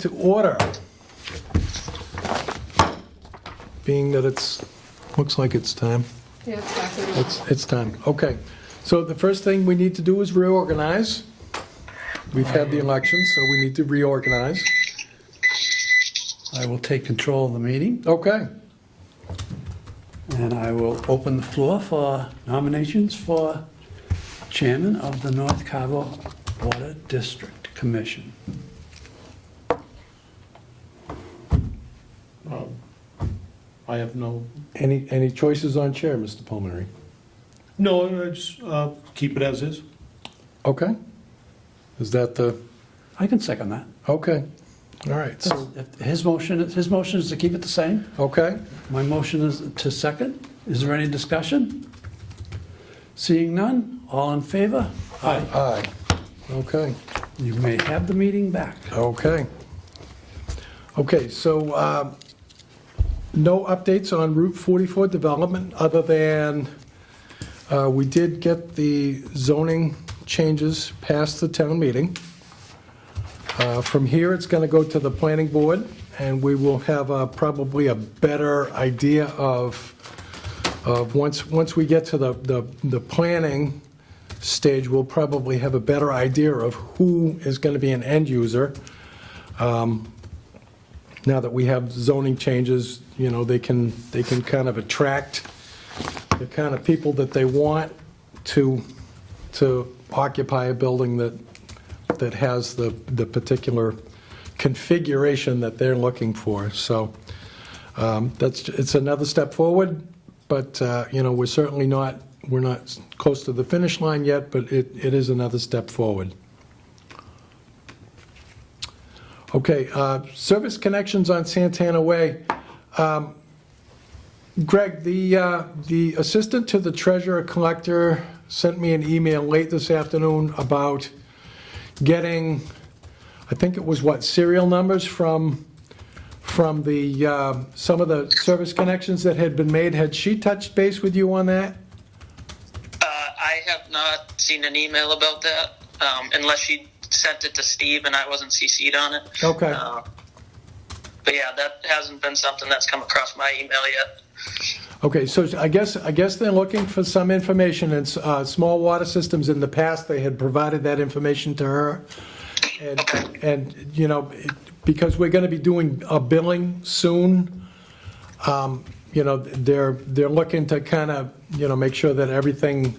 to order. Being that looks like it's time. Yeah, exactly. It's time. Okay. So the first thing we need to do is reorganize. We've had the election, so we need to reorganize. I will take control of the meeting, Okay. and I will open the floor for nominations for chairman of the North Carver Water District Commission. I have no, Any choices on chair, Mr. Pulmonary? no, just keep it as is. Okay. Is that the, I can second that. okay. All right. So, If his motion is to keep it the same. okay. My motion is to second. Is there any discussion? Seeing none, all in favor? Aye. Aye. Okay. You may have the meeting back. Okay. Okay, so no updates on Route 44 development, other than we did get the zoning changes past the town meeting. From here, it's going to go to the planning board, and we will have probably a better idea of once we get to the planning stage, we'll probably have a better idea of who is going to be an end user. Now that we have zoning changes, you know, they can kind of attract the kind of people that they want to occupy a building that has the particular configuration that they're looking for. So it's another step forward, but you know, we're not close to the finish line yet, but it is another step forward. Okay, service connections on Santana Way. Greg, the assistant to the treasurer collector sent me an email late this afternoon about getting, I think it was serial numbers from the some of the service connections that had been made. Had she touched base with you on that? I have not seen an email about that, unless she sent it to Steve and I wasn't CC'd on it. Okay. But yeah, that hasn't been something that's come across my email yet. Okay, so I guess they're looking for some information, and small water systems in the past, they had provided that information to her. And you know, because we're going to be doing a billing soon, you know, they're looking to kind of, you know, make sure that everything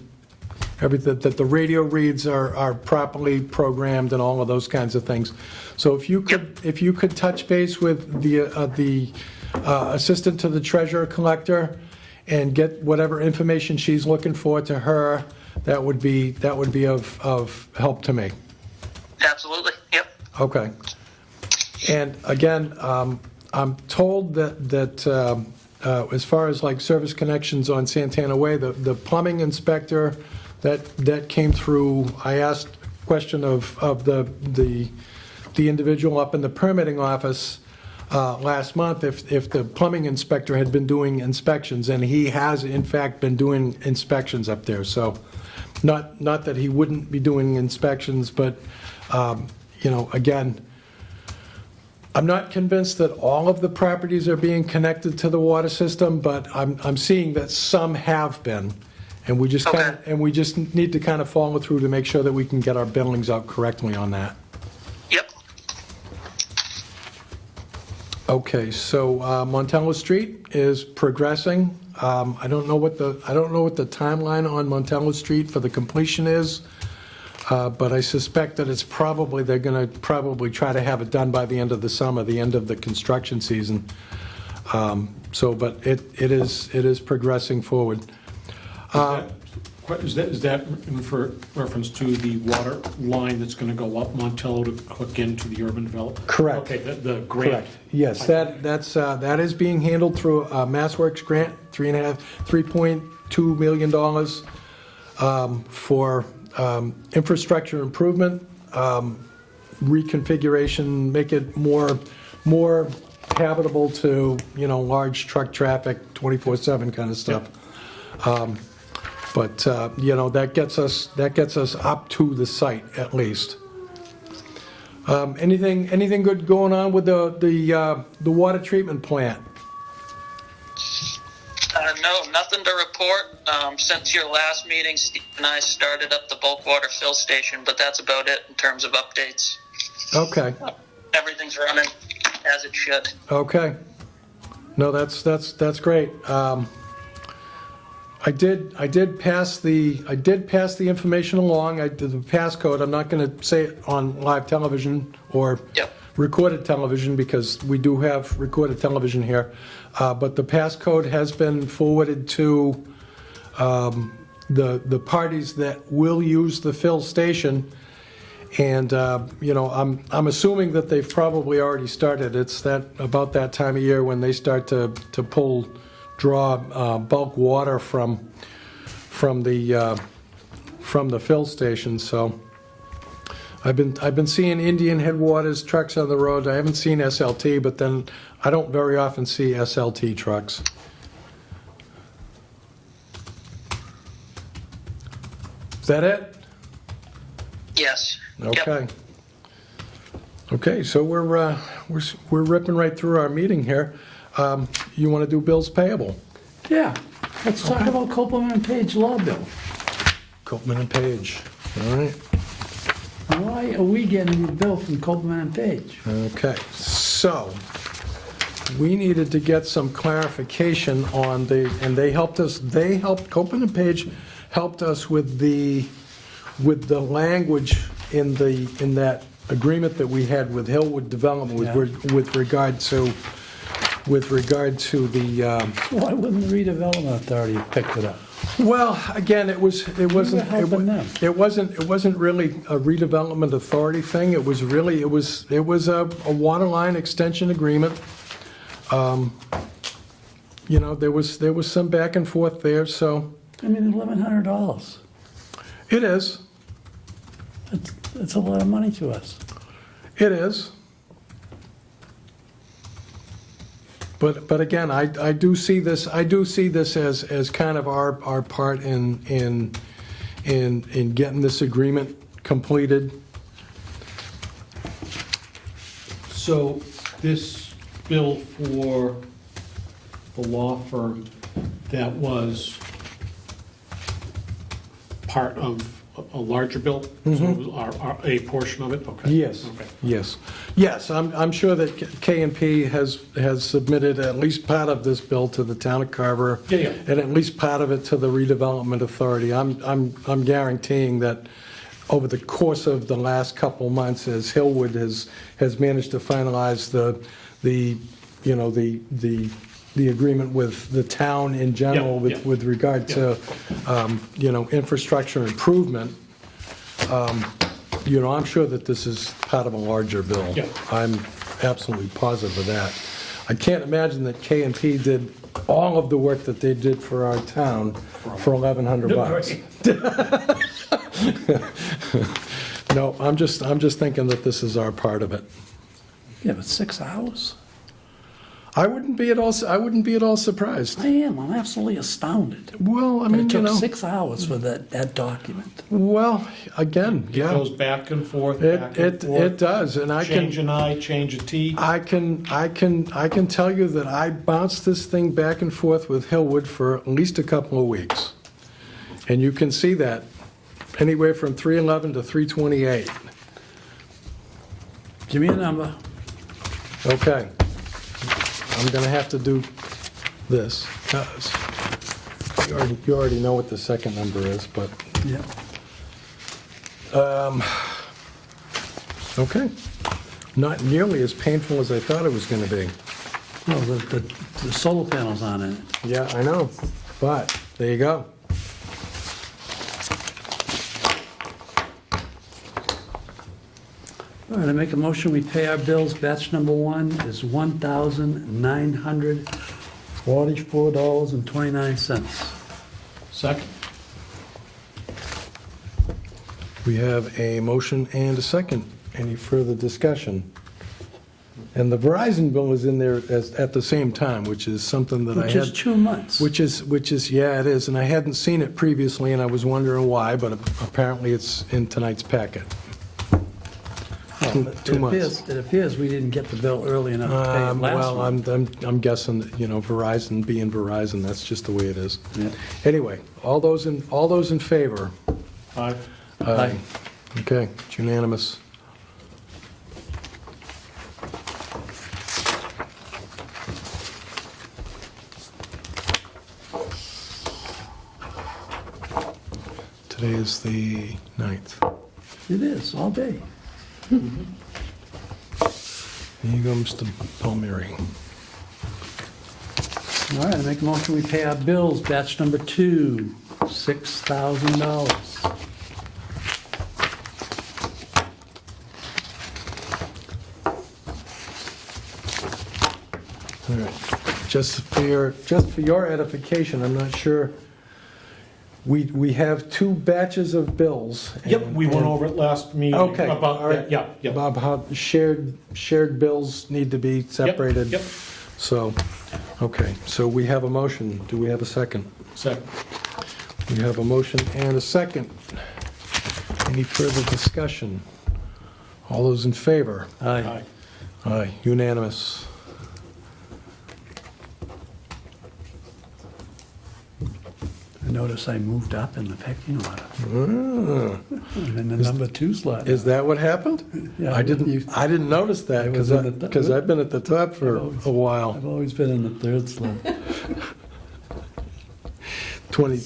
that the radio reads are properly programmed and all of those kinds of things. So if you could touch base with the assistant to the treasurer collector and get whatever information she's looking for to her, that would be of help to me. Absolutely. Yep. Okay. And again, I'm told that as far as like service connections on Santana Way, the plumbing inspector that came through, I asked a question of the individual up in the permitting office last month if the plumbing inspector had been doing inspections, and he has in fact been doing inspections up there. So not that he wouldn't be doing inspections, but you know, again, I'm not convinced that all of the properties are being connected to the water system, but I'm seeing that some have been. And we just need to kind of follow through to make sure that we can get our billings out correctly on that. Yep. Okay, so Montello Street is progressing. I don't know what the timeline on Montello Street for the completion is, but I suspect that they're going to probably try to have it done by the end of the summer, the end of the construction season. But it is progressing forward. Is that in reference to the water line that's going to go up Montello to hook into the urban development? Correct. Okay, the grant. Correct. Yes, that is being handled through a MassWorks grant, $3.2 million for infrastructure improvement, reconfiguration, make it more habitable to, you know, large truck traffic, 24/7 kind of stuff. But you know, that gets us up to the site at least. Anything good going on with the water treatment plant? No, nothing to report. Since your last meeting, Steve and I started up the bulk water fill station, but that's about it in terms of updates. Okay, Everything's running as it should. okay. No, that's great. I did pass the information along. I did the passcode. I'm not going to say it on live television or Yep. recorded television because we do have recorded television here. But the passcode has been forwarded to the parties that will use the fill station. And, I'm assuming that they've probably already started. It's about that time of year when they start to draw bulk water from the fill station. So I've been seeing Indian Headwaters trucks on the road. I haven't seen SLT, but then I don't very often see SLT trucks. Is that it? Yes. Okay. Yep. Okay, so we're ripping right through our meeting here. You want to do bills payable? Yeah, let's talk about Copeland and Page Law Bill. Copeland and Page, all right. Why are we getting a bill from Copeland and Page? Okay, so we needed to get some clarification on and Copeland and Page helped us with the language in that agreement that we had with Hillwood Development with regard to the, Why wouldn't the redevelopment authority have picked it up? well, again, it wasn't helping them? it wasn't really a redevelopment authority thing. It was a water line extension agreement. There was some back and forth there, so I mean, $1,100. it is. That's a lot of money to us. It is. But again, I do see this as kind of our part in getting this agreement completed. So this bill for the law firm, that was part of a larger bill? So it was a portion of it? Okay. Yes. Okay. Yes. I'm sure that K&P has submitted at least part of this bill to the town of Carver. Yeah. And at least part of it to the redevelopment authority. I'm guaranteeing that over the course of the last couple months, as Hillwood has managed to finalize the agreement with the town in general with regard to, infrastructure improvement, I'm sure that this is part of a larger bill. Yeah. I'm absolutely positive of that. I can't imagine that K&P did all of the work that they did for our town for $1,100. No, I'm just thinking that this is our part of it. Yeah, but 6 hours? I wouldn't be at all surprised. I am. I'm absolutely astounded. Well, I But mean, it took 6 hours for that document. Well, again, It yeah. goes back and forth, back and forth. It does, and Change an I, change a T. I can tell you that I bounced this thing back and forth with Hillwood for at least a couple of weeks. And you can see that anywhere from 311 to 328. Give me a number. Okay. I'm gonna have to do this, because you already know what the second number is, but, Yeah. okay. Not nearly as painful as I thought it was gonna be. No, the solar panels on it. Yeah, I know, but there you go. All right, I make a motion, we pay our bills. Batch number 1 is $1,944.29. Second? We have a motion and a second. Any further discussion? And the Verizon bill is in there at the same time, which is something that I Which is had, 2 months. which is, yeah, it is, and I hadn't seen it previously, and I was wondering why, but apparently it's in tonight's packet. 2 months. It appears we didn't get the bill early enough to pay it last Well, month. I'm guessing, that, Verizon being Verizon, that's just the way it is. Yeah. Anyway, all those in favor? Aye. Aye. Okay, it's unanimous. Today is the 9th. It is, all day. There you go, Mr. Palmieri. All right, I make a motion, we pay our bills, batch number 2, $6,000. All right, just for your edification, I'm not sure, we have 2 batches of bills. Yep, we went over it last meeting. Okay, About all right. that, yeah. Bob, how shared bills need to be separated. Yep, So, okay, so we have a motion. Do we have a second? second. We have a motion and a second. Any further discussion? All those in favor? Aye. Aye, unanimous. I notice I moved up in the pecking order. Ah, I'm in the number 2 slot. is that what happened? Yeah, I didn't notice that I was because in the- I've been at the top for a while. I've always been in the 3rd slot. 20,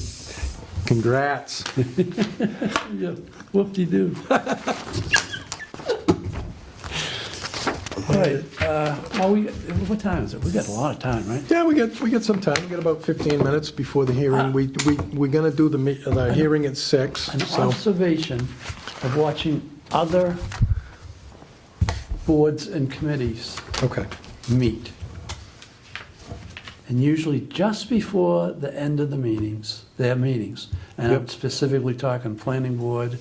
congrats. Yeah, whoop-de-doo. All right, what time is it? We got a lot of time, right? Yeah, we get some time. We got about 15 minutes before the hearing. We're gonna do the hearing at 6, An so, observation of watching other boards and committees okay. meet. And usually just before the end of the meetings, their meetings, and I'm Yep. specifically talking planning board,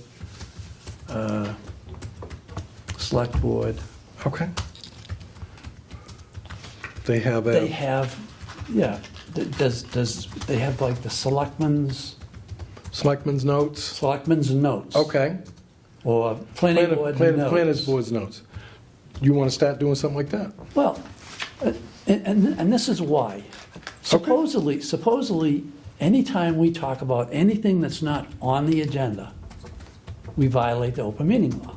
select board, Okay. They have they a, have, yeah, they have like the selectmen's notes? selectmen's notes. Okay. Or planning board notes. Planners board's notes. You wanna start doing something like that? Well, and this is why. Supposedly, anytime we talk about anything that's not on the agenda, we violate the open meeting law.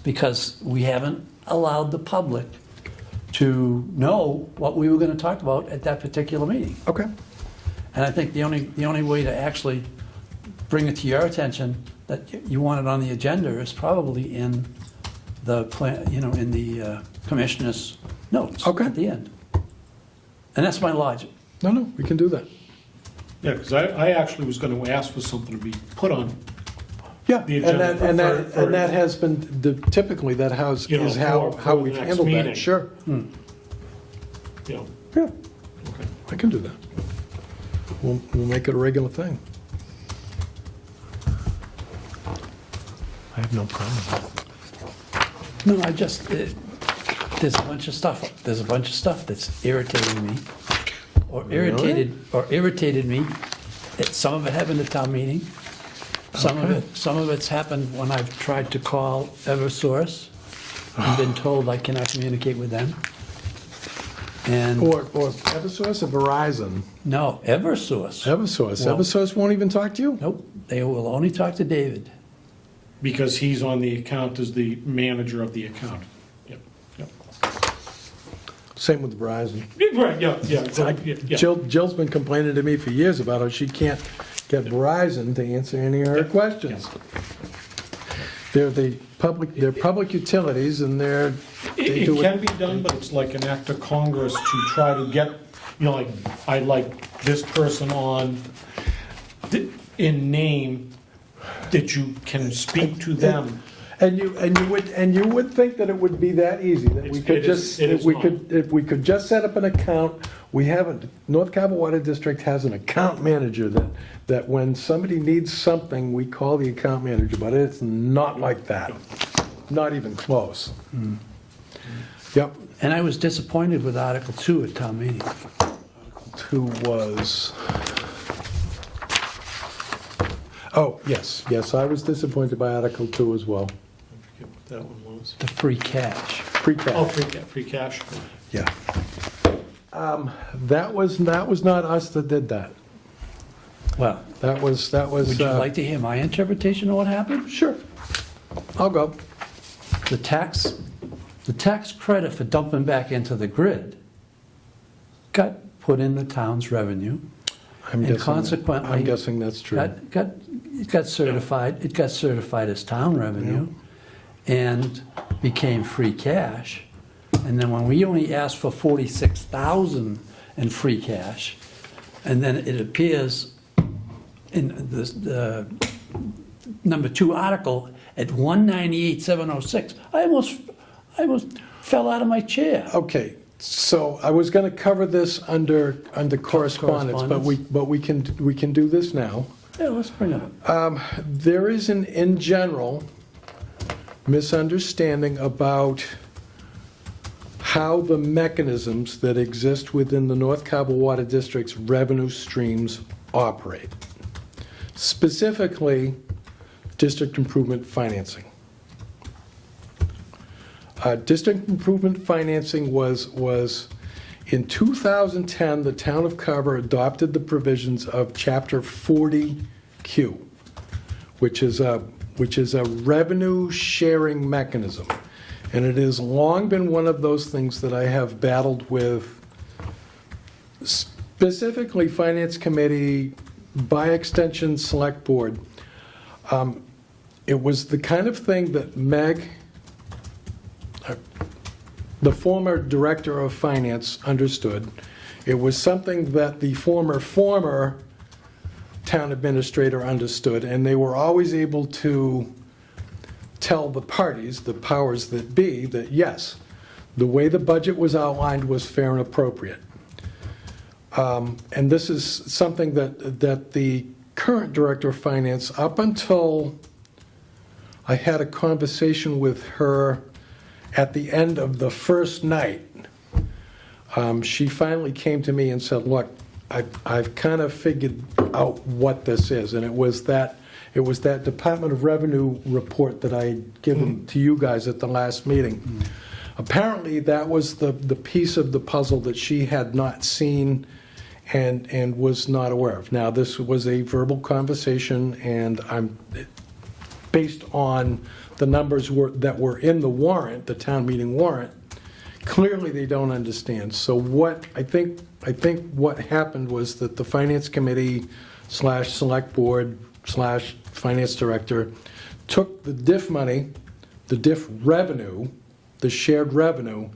Because we haven't allowed the public to know what we were gonna talk about at that particular meeting. Okay. And I think the only way to actually bring it to your attention that you want it on the agenda is probably in the plan, in the commissioner's notes Okay. at the end. And that's my logic. No, we can do that. Yeah, because I actually was gonna ask for something to be put on, Yeah, The and agenda for- that has been, typically, that is You know, how for the we've next handled that. meeting. Sure. you know. Yeah, Okay. I can do that. We'll make it a regular thing. I have no problem with that. No, there's a bunch of stuff that's irritating me, or irritated me. Some of it happened at town meeting. Some of it's happened when I've tried to call Eversource and been told I cannot communicate with them. And, Or Eversource or Verizon? no, Eversource. Eversource. Well- Eversource won't even talk to you? Nope, they will only talk to David. Because he's on the account as the manager of the account. Yep, yep. Same with Verizon. Right, yeah. Jill's been complaining to me for years about how she can't get Verizon to answer any of her questions. They're public utilities, and they It do can it. be done, but it's like an act of Congress to try to get, like, I'd like this person on in name that you can speak to them. And you would think that it would be that easy, that we It's- could it is- just, it if is we not. could, if we could just set up an account. North Carver Water District has an account manager that when somebody needs something, we call the account manager, but it's not like that. Not even close. Yep. And I was disappointed with Article 2 at town meeting. Who was... Oh, yes, I was disappointed by Article 2 as well. that one was. The free cash. Free cash. Oh, free cash. Yeah. That was not us that did that. Well, That was. would you like to hear my interpretation of what happened? Sure. I'll go. The tax credit for dumping back into the grid got put in the town's revenue. I'm And guessing. consequently. I'm guessing that's true. It got certified as town revenue and became free cash. And then when we only asked for 46,000 in free cash, and then it appears in the number 2 article at 198,706, I almost fell out of my chair. Okay, so I was going to cover this under correspondence, but we can do this now. Yeah, let's bring it up. There is an, in general, misunderstanding about how the mechanisms that exist within the North Carver Water District's revenue streams operate. Specifically, district improvement financing. District improvement financing was in 2010, the town of Carver adopted the provisions of Chapter 40Q, which is a revenue sharing mechanism. And it has long been one of those things that I have battled with, specifically Finance Committee, by extension Select Board. It was the kind of thing that Meg, the former Director of Finance, understood. It was something that the former town administrator understood, and they were always able to tell the parties, the powers that be, that yes, the way the budget was outlined was fair and appropriate. And this is something that the current Director of Finance, up until I had a conversation with her at the end of the first night, she finally came to me and said, look, I've kind of figured out what this is. And it was that Department of Revenue report that I had given to you guys at the last meeting. Apparently, that was the piece of the puzzle that she had not seen and was not aware of. Now, this was a verbal conversation, and I'm based on the numbers that were in the warrant, the town meeting warrant. Clearly, they don't understand. So what I think what happened was that the Finance Committee / Select Board / Finance Director took the DIF money, the DIF revenue, the shared revenue,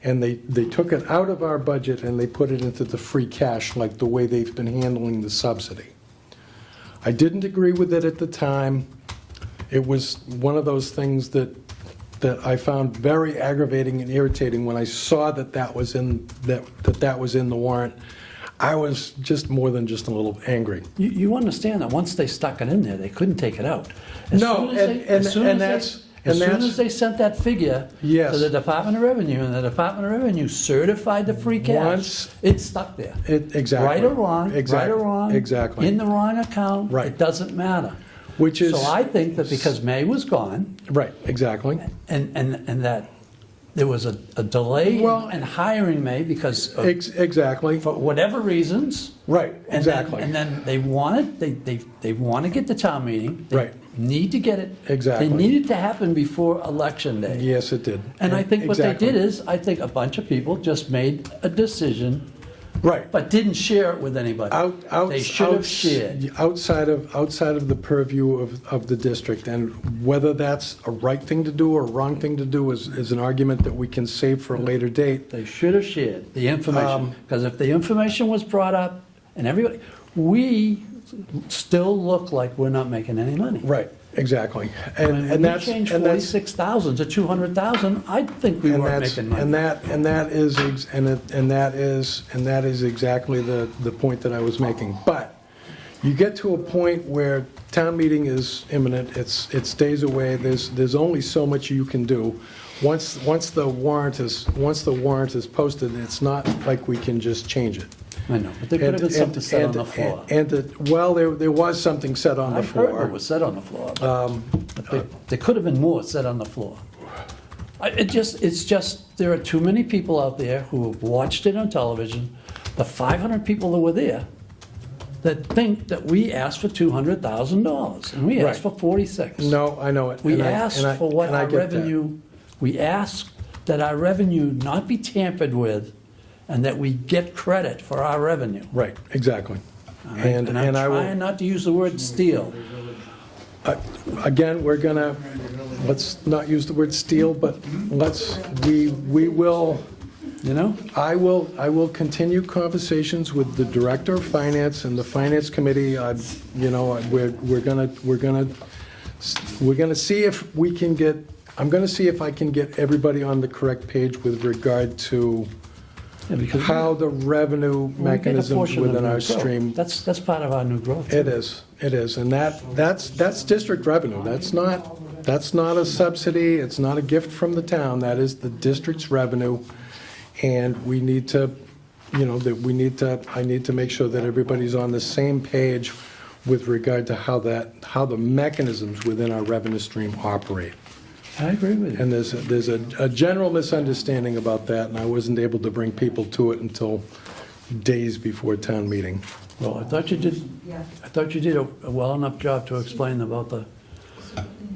and they took it out of our budget and they put it into the free cash, like the way they've been handling the subsidy. I didn't agree with it at the time. It was one of those things that I found very aggravating and irritating when I saw that was in the warrant. I was just more than just a little angry. You understand that once they stuck it in there, they couldn't take it out. No, As soon as they sent that figure Yes. to the Department of Revenue, and the Department of Revenue certified the free cash, Once- it's stuck there. Exactly. Right or wrong, Exactly. in the wrong account, Right. it doesn't matter. Which is, So I think that because May was gone, right, exactly. and that there was a delay Well- in hiring May because of, Exactly, for whatever reasons. right, And then- exactly. And then they want to get the town meeting. They Right. Need to get it. Exactly. They need it to happen before Election Day. Yes, it did. And I think what they Exactly. did is, I think a bunch of people just made a decision, Right. but didn't share it with anybody. They should have shared. Outside of the purview of the district, and whether that's a right thing to do or a wrong thing to do is an argument that we can save for a later date. They should have shared the information, because if the information was brought up and everybody, we still look like we're not making any money. Right, exactly. When And we that's, changed and that's, 46,000 to 200,000, I think we and weren't that's, making money. and that is exactly the point that I was making. But you get to a point where town meeting is imminent, it's days away, there's only so much you can do. Once the warrant is posted, it's not like we can just change it. I know, but there could have been something said on the floor. Well, there was something said on the I've heard floor. what was said on the floor, but there could have been more said on the floor. It's just, there are too many people out there who have watched it on television, the 500 people that were there, that think that we asked for $200,000, and we asked for 46. No, I know it. We and I- asked and I- for what and I our get that. revenue, we asked that our revenue not be tampered with, and that we get credit for our revenue. Right, exactly. And I'm I will. trying not to use the word steal. Again, we're gonna, let's not use the word steal, but we will, You know? I will continue conversations with the Director of Finance and the Finance Committee. We're gonna see if we can get, I'm gonna see if I can get everybody on the correct page with regard to Yeah, because how the revenue we get a mechanisms portion of within new our growth. stream. That's part of our new growth. It is, and that's district revenue, that's not a subsidy, it's not a gift from the town, that is the district's revenue, and we need to, I need to make sure that everybody's on the same page with regard to how the mechanisms within our revenue stream operate. I agree with you. And there's a general misunderstanding about that, and I wasn't able to bring people to it until days before town meeting. Well, I thought you did a well enough job to explain about the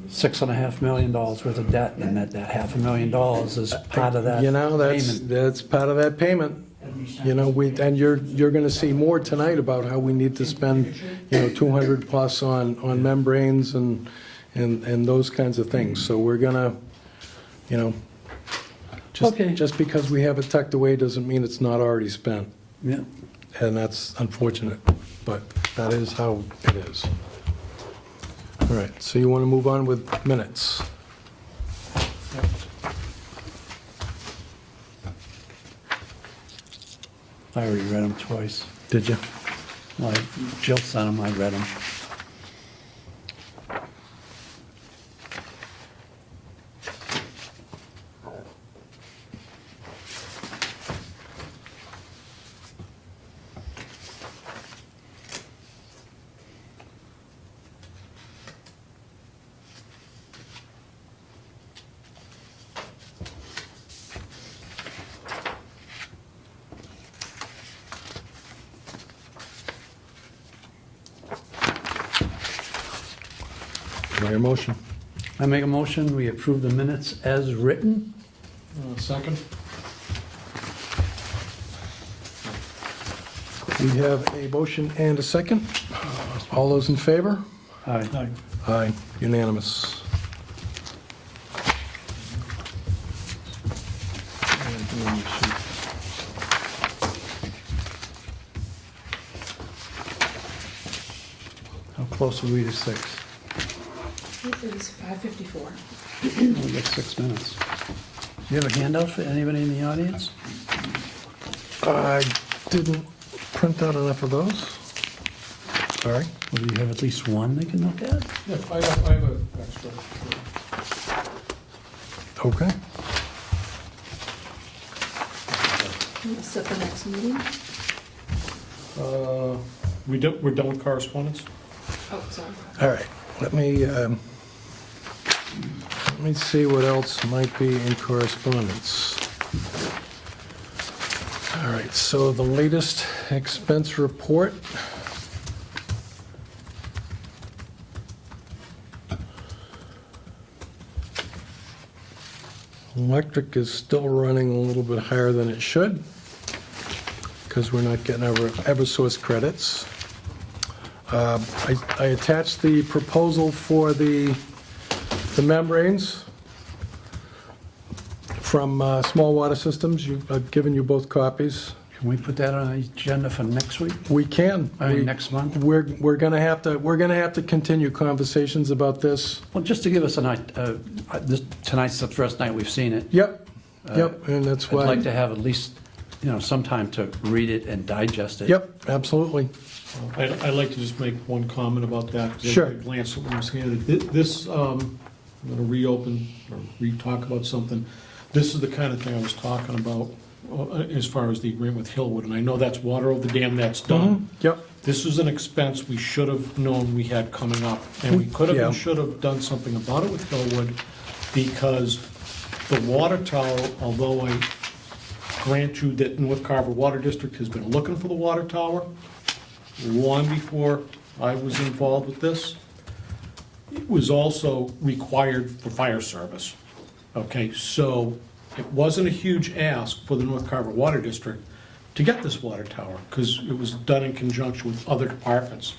$6.5 million worth of debt, and that $500,000 is part of that payment. That's part of that payment. And you're gonna see more tonight about how we need to spend, 200 plus on membranes and those kinds of things. So we're gonna, Okay. just because we have it tucked away doesn't mean it's not already spent. Yeah. And that's unfortunate, but that is how it is. All right, so you want to move on with minutes? I already read them twice. Did you? Well, Jill sent them, I read them. Do I hear a motion? I make a motion, we approve the minutes as written. Second? We have a motion and a second. All those in favor? Aye. Aye, unanimous. How close are we to 6? It is 5:54. We got 6 minutes. Do you have a handout for anybody in the audience? I didn't print out enough of those. Sorry. Or do you have at least one they can look at? Yeah, I have an extra. Okay. We'll set the next meeting. We're done with correspondence? Oh, sorry. All right, let me see what else might be in correspondence. All right, so the latest expense report. Electric is still running a little bit higher than it should because we're not getting our Eversource credits. I attached the proposal for the membranes from Small Water Systems. I've given you both copies. Can we put that on the agenda for next week? We can. Next month? We're gonna have to continue conversations about this. Well, just to give us an idea, tonight's the first night we've seen it. Yep, and that's I'd like why. to have at least, some time to read it and digest it. Yep, absolutely. I'd like to just make one comment about that. 'Cause Sure. I glanced at what was handed. This, I'm going to reopen or re-talk about something. This is the kind of thing I was talking about as far as the agreement with Hillwood, and I know that's water over the dam, that's done. Yep, This is an expense we should have known we had coming up, and we could have Yeah. and should have done something about it with Hillwood, because The water tower, although I grant you that North Carver Water District has been looking for the water tower long before I was involved with this, it was also required for fire service. Okay, so it wasn't a huge ask for the North Carver Water District to get this water tower, because it was done in conjunction with other departments.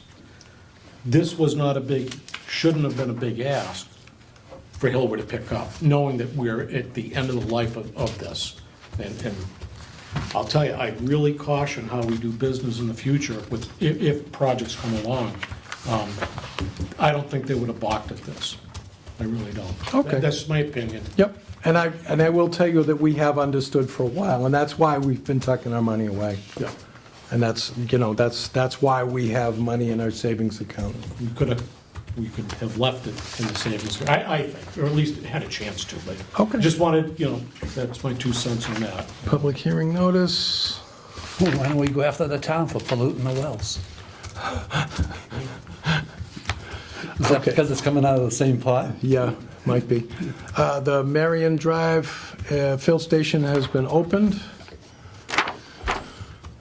This was not a big, shouldn't have been a big ask for Hillwood to pick up, knowing that we're at the end of the life of this. And I'll tell you, I really caution how we do business in the future with, if projects come along. I don't think they would have balked at this. I really don't. Okay. That's my opinion. Yep, and I will tell you that we have understood for a while, and that's why we've been tucking our money away. Yeah. And that's why we have money in our savings account. We could have left it in the savings, I think, or at least had a chance to, but. Okay. Just wanted, that's my 2 cents on that. Public hearing notice. Why don't we go after the town for polluting the wells? Is that Okay. because it's coming out of the same pot? Yeah, might be. The Marion Drive fill station has been opened.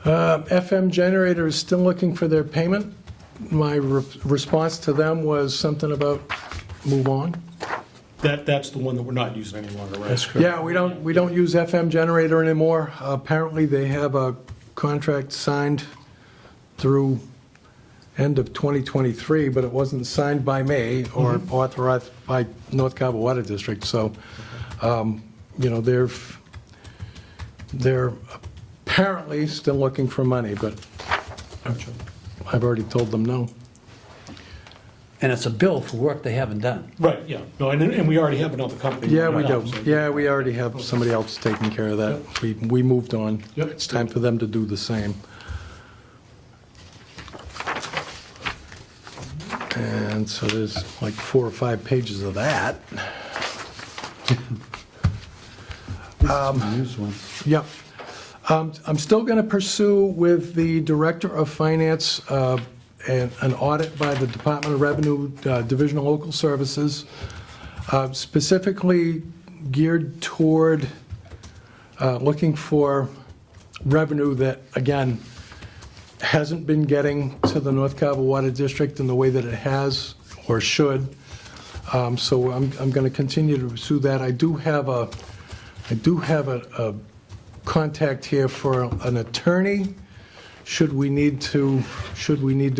FM generator is still looking for their payment. My response to them was something about move on. That's the one that we're not using any longer, right? Yeah, we don't use FM generator anymore. Apparently, they have a contract signed through end of 2023, but it wasn't signed by me or authorized by North Carver Water District. So, they're apparently still looking for money, but I've already told them no. And it's a bill for work they haven't done. Right, yeah. No, and we already have another company. Yeah, we do. now, so- Yeah, we already have somebody else taking care of that. We moved on. Yep. It's time for them to do the same. And so there's like 4 or 5 pages of that. News one. Yep. I'm still going to pursue with the Director of Finance an audit by the Department of Revenue, Division of Local Services, specifically geared toward looking for revenue that, again, hasn't been getting to the North Carver Water District in the way that it has or should. So I'm going to continue to pursue that. I do have a contact here for an attorney. Should we need to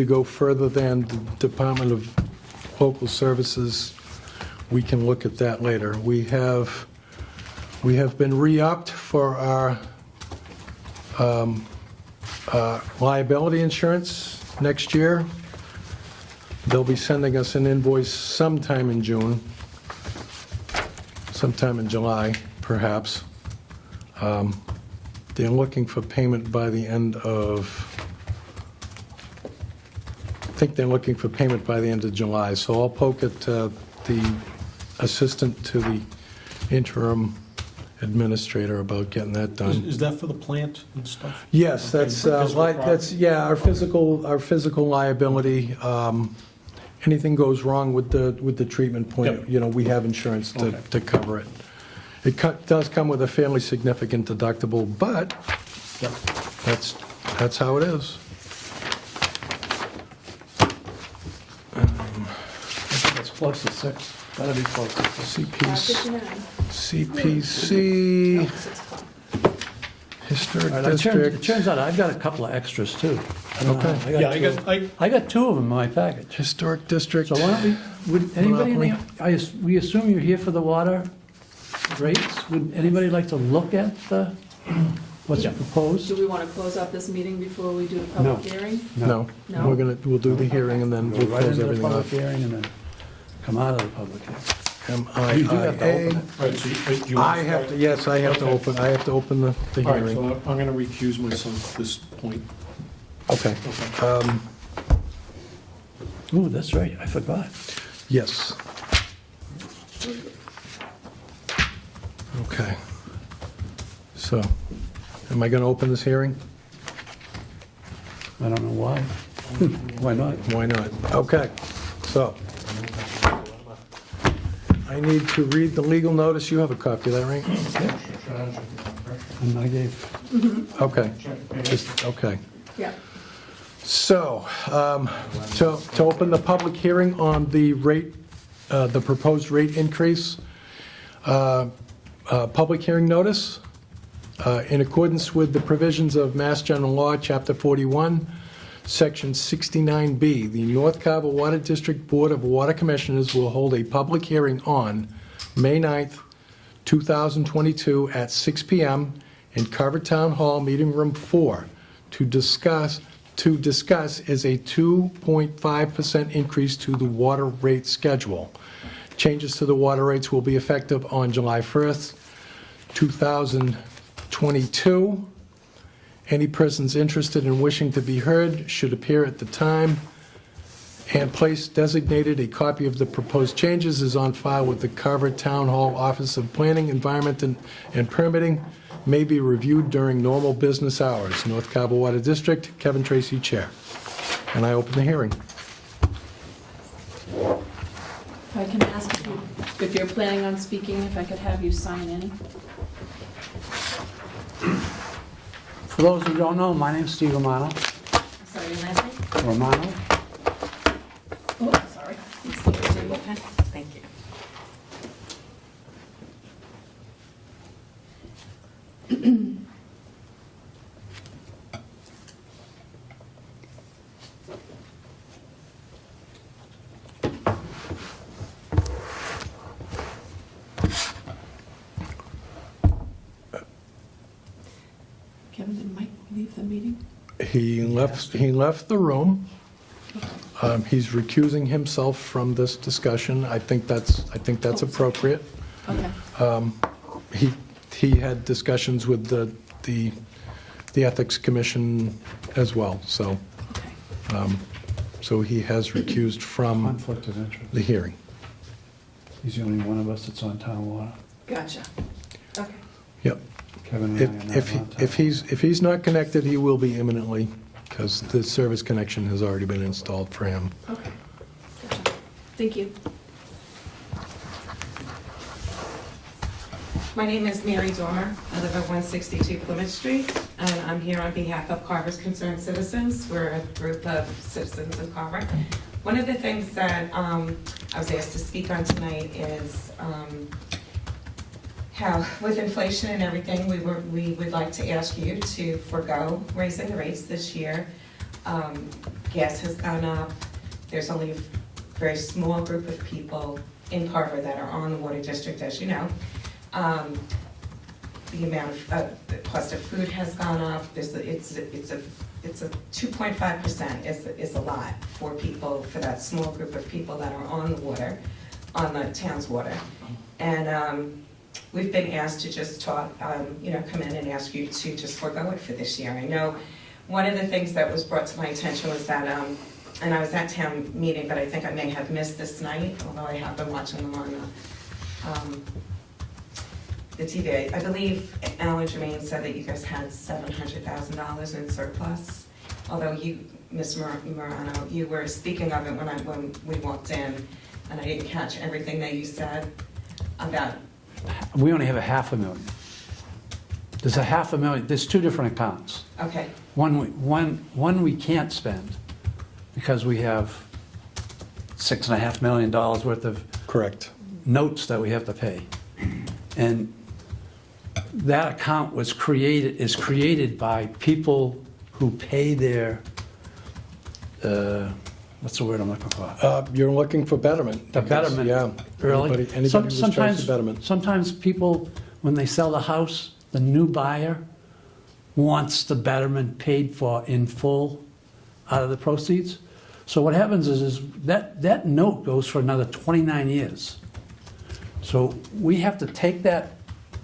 go further than the Department of Local Services, we can look at that later. We have been re-upped for our liability insurance next year. They'll be sending us an invoice sometime in June, sometime in July, perhaps. They're looking for payment by the end of, I think they're looking for payment by the end of July. So I'll poke at the assistant to the interim administrator about getting that done. Is that for the plant and stuff? Yes, Okay, that's, for physical like, that's, property. yeah, our physical liability. Anything goes wrong with the treatment point, Yep. we have insurance Okay. to cover it. It does come with a fairly significant deductible, but Yep. that's how it is. I think it's close to 6. Gotta be close to 6. CPC, 5:59. CPC, 6 o'clock. Historic All right, it District. turns out I've got a couple of extras too. I don't know. Okay. Yeah, I got 2 of them in my package. Historic District. So why don't we, would anybody, Monopoly. we assume you're here for the water rates? Would anybody like to look at what's proposed? Do we want to close up this meeting before we do the public No. hearing? No, No? we'll do the hearing and then Go we'll right close into the everything public off. hearing and then come out of the public hearing. You do have to MIA. open it. Right, so you want I to have to, start? yes, I have to open the All right, hearing. so I'm going to recuse myself at this point. Okay, Okay. Ooh, that's right, I forgot. yes. Okay. So, am I going to open this hearing? I don't know why. Why not? Why not? Okay, so. I need to read the legal notice. You have a copy of that, right? And I gave, Okay. Okay. Yeah. So, to open the public hearing on the rate, the proposed rate increase, public hearing notice, in accordance with the provisions of Mass General Law, Chapter 41, Section 69B, the North Carver Water District Board of Water Commissioners will hold a public hearing on May 9th, 2022 at 6 p.m. in Carver Town Hall, Meeting Room 4, to discuss is a 2.5% increase to the water rate schedule. Changes to the water rates will be effective on July 1st, 2022. Any persons interested in wishing to be heard should appear at the time and place designated. A copy of the proposed changes is on file with the Carver Town Hall Office of Planning, Environment, and Permitting. May be reviewed during normal business hours. North Carver Water District, Kevin Tracy, Chair. And I open the hearing. If I can ask you, if you're planning on speaking, if I could have you sign in? for those who don't know, my name's Steve Romano. Sorry, your last name? Romano. Oh, sorry. Thank you. Kevin, did Mike leave the meeting? He left the room. He's recusing himself from this discussion. I think that's appropriate. Okay. He had discussions with the Ethics Commission as well, so Okay. he has recused from Conflict of interest. the hearing. He's the only one of us that's on town water. Gotcha. Okay. Yep. Kevin and I are not If on town. if he's not connected, he will be imminently, because the service connection has already been installed for him. Okay. Gotcha. Thank you. My name is Mary Dormer. I live at 162 Plymouth Street, and I'm here on behalf of Carver's Concerned Citizens. We're a group of citizens of Carver. One of the things that I was asked to speak on tonight is how, with inflation and everything, we would like to ask you to forego raising the rates this year. Gas has gone up. There's only a very small group of people in Carver that are on the water district, as you know. The amount of, the cost of food has gone up. It's a 2.5% is a lot for people, for that small group of people that are on the water, on the town's water. And we've been asked to just talk, come in and ask you to just forego it for this year. I know one of the things that was brought to my attention was that, and I was at town meeting, but I think I may have missed this night, although I have been watching them on the TV. I believe Alan Jermaine said that you guys had $700,000 in surplus. Although you, Ms. Morano, you were speaking of it when we walked in, and I didn't catch everything that you said about. We only have $500,000. There's $500,000, there's two different accounts. Okay, One we can't spend because we have $6.5 million worth of Correct. notes that we have to pay. And that account is created by people who pay their, what's the word I'm looking for? You're looking for betterment. The because, betterment, Yeah. early. Anybody who's charged the betterment. Sometimes people, when they sell the house, the new buyer wants the betterment paid for in full out of the proceeds. So what happens is that note goes for another 29 years. So we have to take that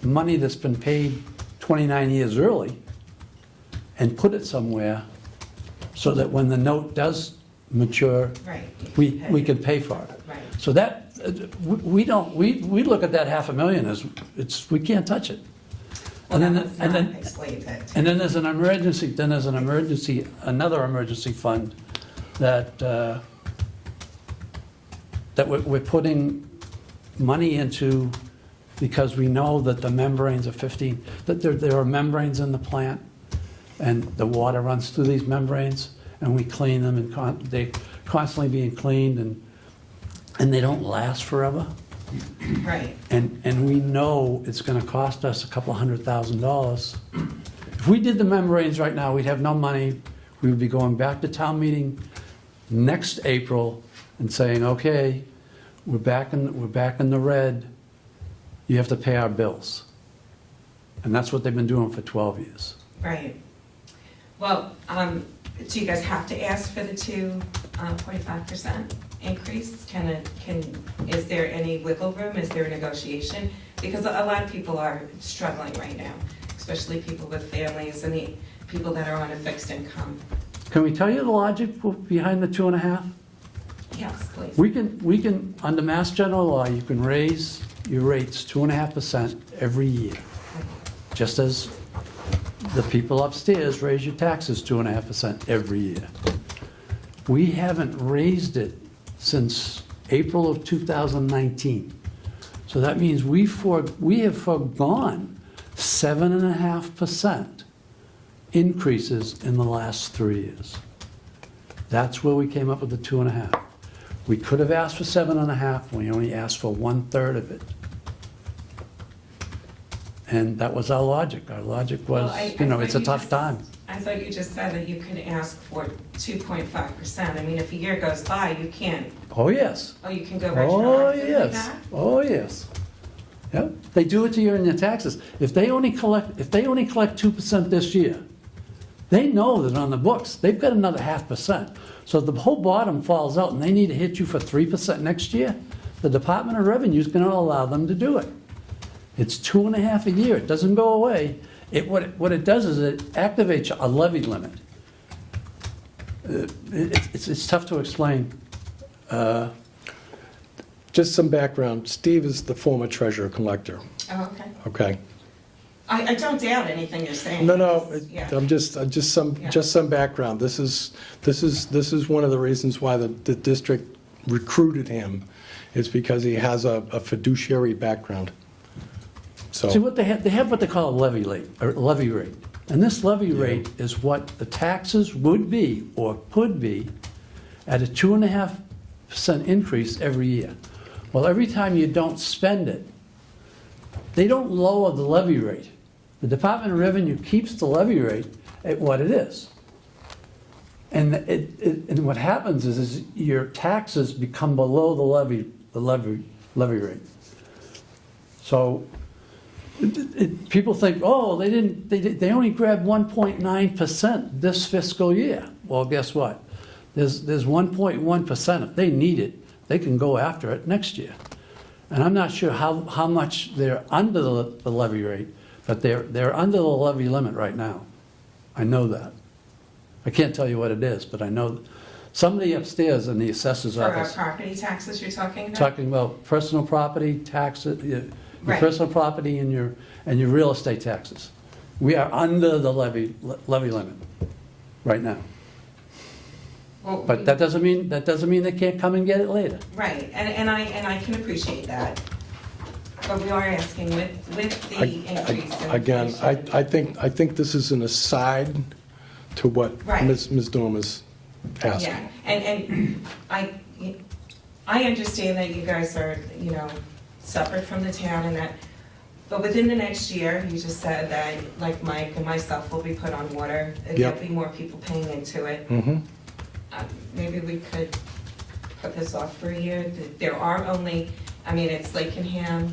money that's been paid 29 years early and put it somewhere so that when the note does mature, right. we can pay for it. Right. So that, we look at that $500,000 as, we can't touch it. Well, And that then- was and not then- explained it. And then there's another emergency fund that we're putting money into, because we know that the membranes are 15, that there are membranes in the plant, and the water runs through these membranes, and we clean them, and they're constantly being cleaned, and they don't last forever. Right. And we know it's gonna cost us a couple $100,000. If we did the membranes right now, we'd have no money. We would be going back to town meeting next April and saying, okay, we're back in the red. You have to pay our bills. And that's what they've been doing for 12 years. Right. Well, do you guys have to ask for the 2.5% increase? Is there any wiggle room? Is there a negotiation? Because a lot of people are struggling right now, especially people with families and the people that are on a fixed income. Can we tell you the logic behind the 2.5? Yes, please. We can, under Mass General Law, you can raise your rates 2.5% every year. Just as the people upstairs raise your taxes 2.5% every year. We haven't raised it since April of 2019. So that means we have foregone 7.5% increases in the last 3 years. That's where we came up with the 2.5. We could have asked for 7.5, we only asked for 1/3 of it. And that was our logic. Our logic was, Well, it's a tough time. I thought you just said that you could ask for 2.5%. I mean, if a year goes by, you can't, Oh, yes. you can go Oh, retroactively yes. back? Oh, yes. Yep. They do it to you in your taxes. If they only collect 2% this year, they know that on the books, they've got another 0.5%. So if the whole bottom falls out and they need to hit you for 3% next year, the Department of Revenue is going to allow them to do it. It's 2.5 a year. It doesn't go away. What it does is it activates a levy limit. It's tough to explain. Just some background. Steve is the former treasurer collector, Oh, okay. okay? I don't doubt anything you're saying. No, Yeah. I'm just some background. This is one of the reasons why the district recruited him, is because he has a fiduciary background. See, So, what they have what they call a levy rate. And this levy rate is what the taxes would be, or could be, at a 2.5% increase every year. Well, every time you don't spend it, they don't lower the levy rate. The Department of Revenue keeps the levy rate at what it is. And and what happens is your taxes become below the levy rate. So people think, oh, they only grabbed 1.9% this fiscal year. Well, guess what? There's 1.1%. If they need it, they can go after it next year. And I'm not sure how much they're under the levy rate, but they're under the levy limit right now. I know that. I can't tell you what it is, but I know somebody upstairs in the assessor's For our office property taxes you're talking about? talking about personal property taxes, your Right. personal property and your real estate taxes. We are under the levy limit right now. Well, But that doesn't mean they can't come and get it later. Right, and I can appreciate that. But we are asking with the increase in again, inflation. I think this is an aside to what Right. Ms. Dorm is asking. Yeah, and I understand that you guys are, separate from the town and that, but within the next year, you just said that, like Mike and myself will be put on water, and there'll Yep. be more people paying into it. Mhm. Maybe we could put this off for a year. There are only, it's Lakenham,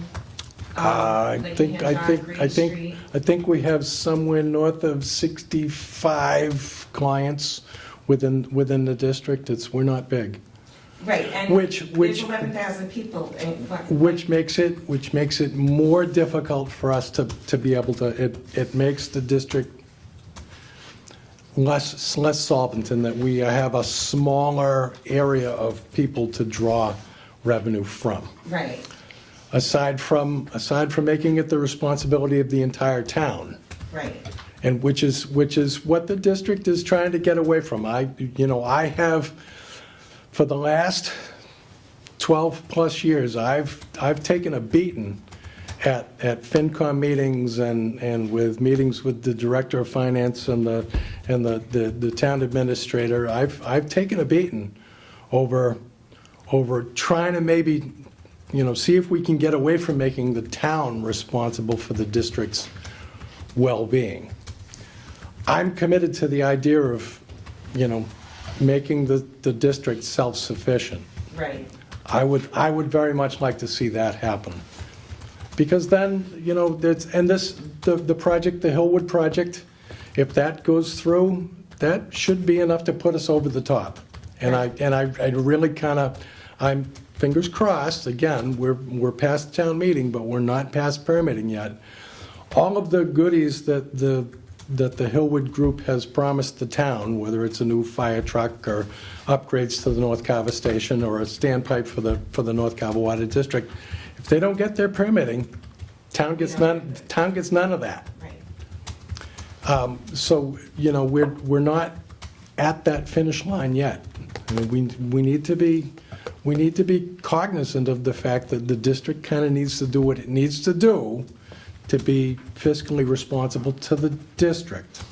I Lakenham Drive, Green Street. think we have somewhere north of 65 clients within the district. We're not big. Right, and Which- there's 11,000 people. Which makes it more difficult for us to be able to, it makes the district less solvent in that we have a smaller area of people to draw revenue from. Right, Aside from making it the responsibility of the entire town, right. and which is what the district is trying to get away from. I have, for the last 12-plus years, I've taken a beating at FinCom meetings and with meetings with the Director of Finance and the town administrator. I've taken a beating over trying to maybe, see if we can get away from making the town responsible for the district's well-being. I'm committed to the idea of, making the district self-sufficient. Right. I would very much like to see that happen. Because then, the project, the Hillwood project, if that goes through, that should be enough to put us over the top. And I really I'm fingers crossed, again, we're past town meeting, but we're not past permitting yet. All of the goodies that the Hillwood group has promised the town, whether it's a new fire truck or upgrades to the North Carver station or a standpipe for the North Carver Water District, if they don't get their permitting, town gets none of that. Right. So, we're not at that finish line yet. I mean, we need to be cognizant of the fact that the district kind of needs to do what it needs to do to be fiscally responsible to the district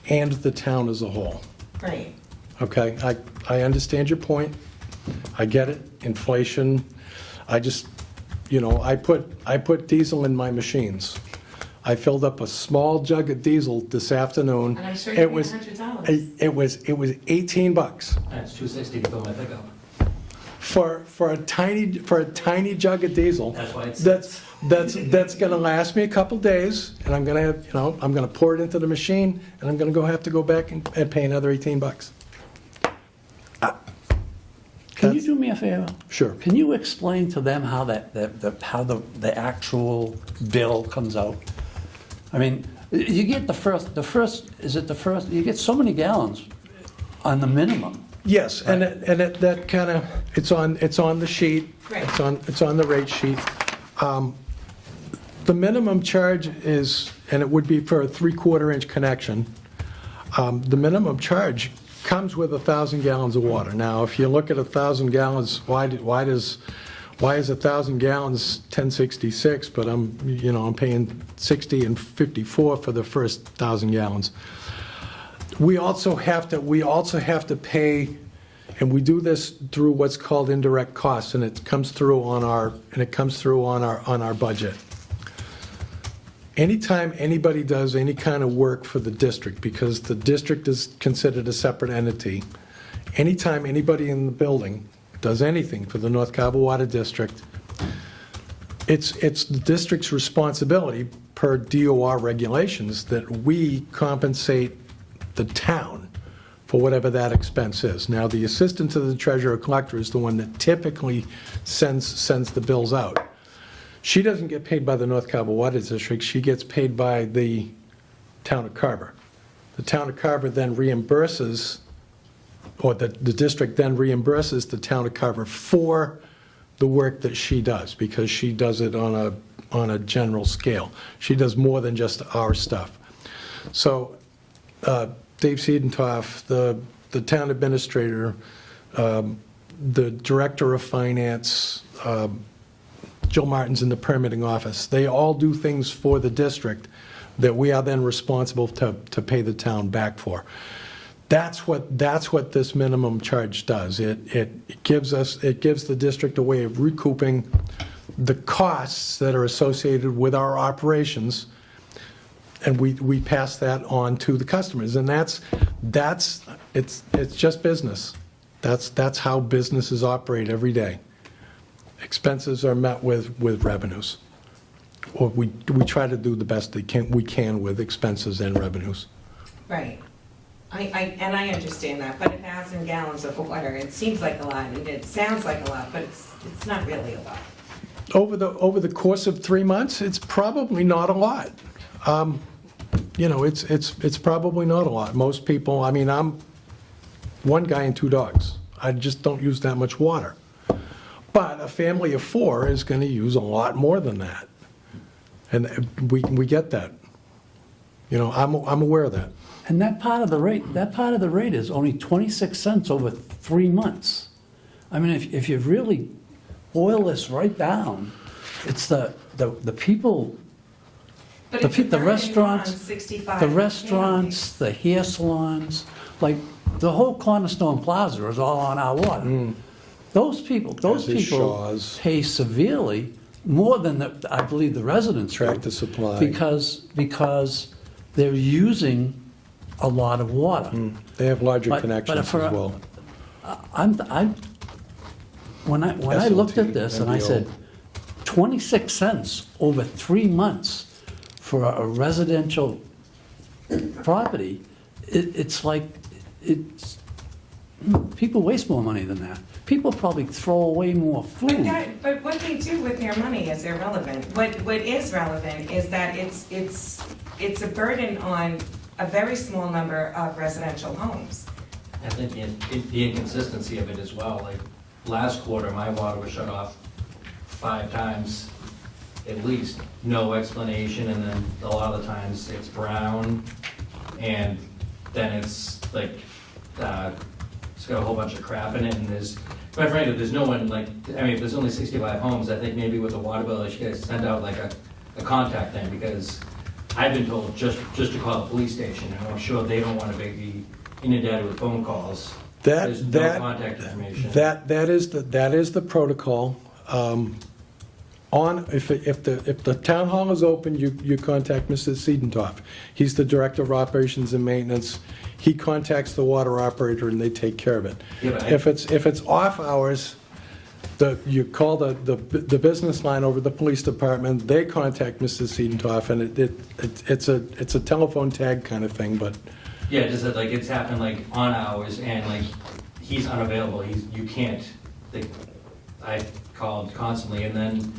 and the town as a whole. Right. Okay, I understand your point. I get it, inflation. I just, I put diesel in my machines. I filled up a small jug of diesel this afternoon. And I'm sure you paid $100. It was $18 That's $2.60 to fill my pickup. for a tiny jug of diesel. That's why it's. That's going to last me a couple days, and I'm going to have, I'm going to pour it into the machine, and I'm going to have to go back and pay another $18. Can you do me a favor? Sure. Can you explain to them how how the actual bill comes out? I mean, you get you get so many gallons on the minimum. Yes, and that kind of, it's on the sheet. Right. It's on the rate sheet. The minimum charge is, and it would be for a 3/4-inch connection, the minimum charge comes with 1,000 gallons of water. Now, if you look at 1,000 gallons, why is 1,000 gallons $10.66, but I'm paying $60 and $54 for the first 1,000 gallons. We also have to pay, and we do this through what's called indirect costs, and it comes through on our budget. Anytime anybody does any kind of work for the district, because the district is considered a separate entity, anytime anybody in the building does anything for the North Carver Water District, it's the district's responsibility per DOR regulations that we compensate the town for whatever that expense is. Now, the assistant to the treasurer collector is the one that typically sends the bills out. She doesn't get paid by the North Carver Water District, she gets paid by the town of Carver. The town of Carver then reimburses, or the district then reimburses the town of Carver for the work that she does, because she does it on a general scale. She does more than just our stuff. So, Dave Siedentoff, the town administrator, the director of finance, Jill Martin's in the permitting office. They all do things for the district that we are then responsible to pay the town back for. That's what this minimum charge does. It gives the district a way of recouping the costs that are associated with our operations, and we pass that on to the customers. And it's just business. That's how businesses operate every day. Expenses are met with revenues, or we try to do the best we can with expenses and revenues. Right. I understand that, but 1,000 gallons of water, it seems like a lot, and it sounds like a lot, but it's not really a lot. Over the course of 3 months, it's probably not a lot. It's probably not a lot. Most people, I'm one guy and 2 dogs. I just don't use that much water. But a family of 4 is going to use a lot more than that. And we get that. I'm aware of that. And that part of the rate is only 26 cents over 3 months. I mean, if you really boil this right down, it's the people, But the it's a pe- the burden restaurants- on 65 the restaurants, the hair salons, like, the whole Cornerstone Plaza is all on our water. Those people As is Shaw's. pay severely more than, I believe, the residents do. Tractor Supply. Because they're using a lot of water. They have larger But connections as for a- well. When I looked at this and I SLT, said, 26 cents over 3 months for a residential property, it's like, people waste more money than that. People probably throw away more food. But what they do with their money is irrelevant. What is relevant is that it's a burden on a very small number of residential homes. I think the inconsistency of it as well, like, last quarter, my water was shut off 5 times, at least, no explanation, and then a lot of the times it's brown, and then it's like, it's got a whole bunch of crap in it, and quite frankly, there's no one, like, I mean, if there's only 65 homes, I think maybe with the water bill, I should guys send out like a contact thing, because I've been told just to call the police station, and I'm sure they don't want to be inundated with phone calls. There's no contact information. That is the protocol. If the town hall is open, you contact Mr. Siedentopf. He's the Director of Operations and Maintenance. He contacts the water operator and they take care of it. Yeah, but If it's off hours, you call the business line over the police department, they contact Mr. Siedentopf, and it's a telephone tag kind of thing, but Yeah, just that, like, it's happened, like, on hours, and, like, he's unavailable, you can't, like, I called constantly, and then,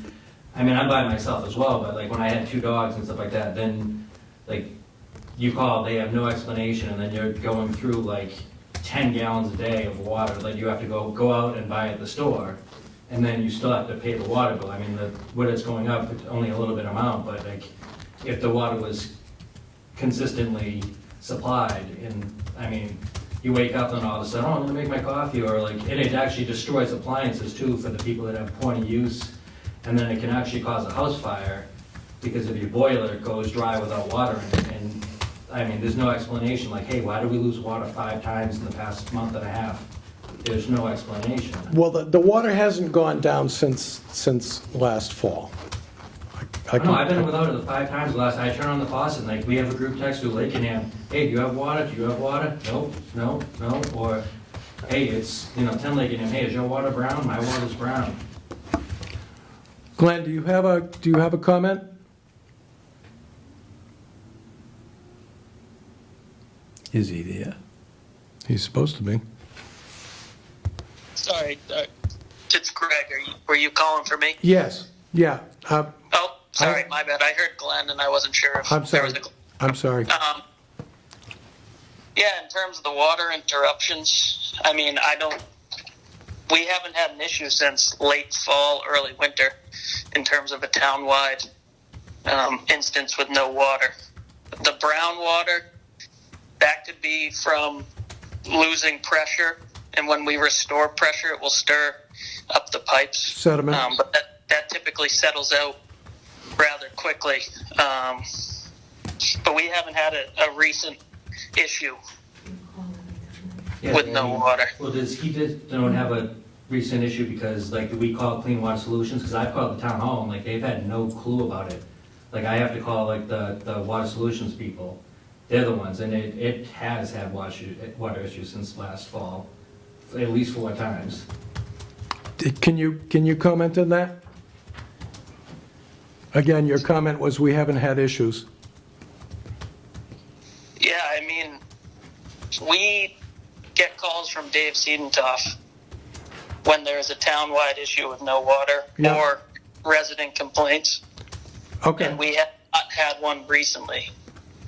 I mean, I'm by myself as well, but, like, when I had 2 dogs and stuff like that, then, like, you call, they have no explanation, and then you're going through, like, 10 gallons a day of water, like, you have to go out and buy at the store, and then you still have to pay the water bill. I mean, what it's going up, it's only a little bit amount, but, like, if the water was consistently supplied, and, I mean, you wake up and all of a sudden, oh, I'm gonna make my coffee, or like, and it actually destroys appliances too for the people that have point of use, and then it can actually cause a house fire, because if your boiler goes dry without water, and, I mean, there's no explanation, like, hey, why did we lose water 5 times in the past month and a half? There's no explanation. well, the water hasn't gone down since last fall. No, I've been without it 5 times last, I turn on the faucet, and like, we have a group text through Lakenham, hey, do you have water, Nope, no, or, hey, it's, 10 Lakenham, hey, is your water brown, my water's brown. Glenn, do you have a comment? Is he there? He's supposed to be. Sorry, it's Greg. Were you calling for me? Yes, yeah. Oh, sorry, my bad. I heard Glenn and I wasn't sure if I'm there sorry. was a... I'm sorry. Yeah, in terms of the water interruptions, I mean, we haven't had an issue since late fall, early winter, in terms of a town-wide instance with no water. The brown water, that could be from losing pressure, and when we restore pressure, it will stir up the pipes. Sediment. But that typically settles out rather quickly. But we haven't had a recent issue Yeah, with no water. Well, don't have a recent issue because, like, we call Clean Water Solutions, because I've called the town hall, and, like, they've had no clue about it. Like, I have to call, like, the Water Solutions people. They're the ones, and it has had water issues since last fall, at least 4 times. Can you comment on that? Again, your comment was we haven't had issues. Yeah, I mean, we get calls from Dave Siedentopf when there's a town-wide issue with no water Yeah. or resident complaints. Okay. And we have not had one recently.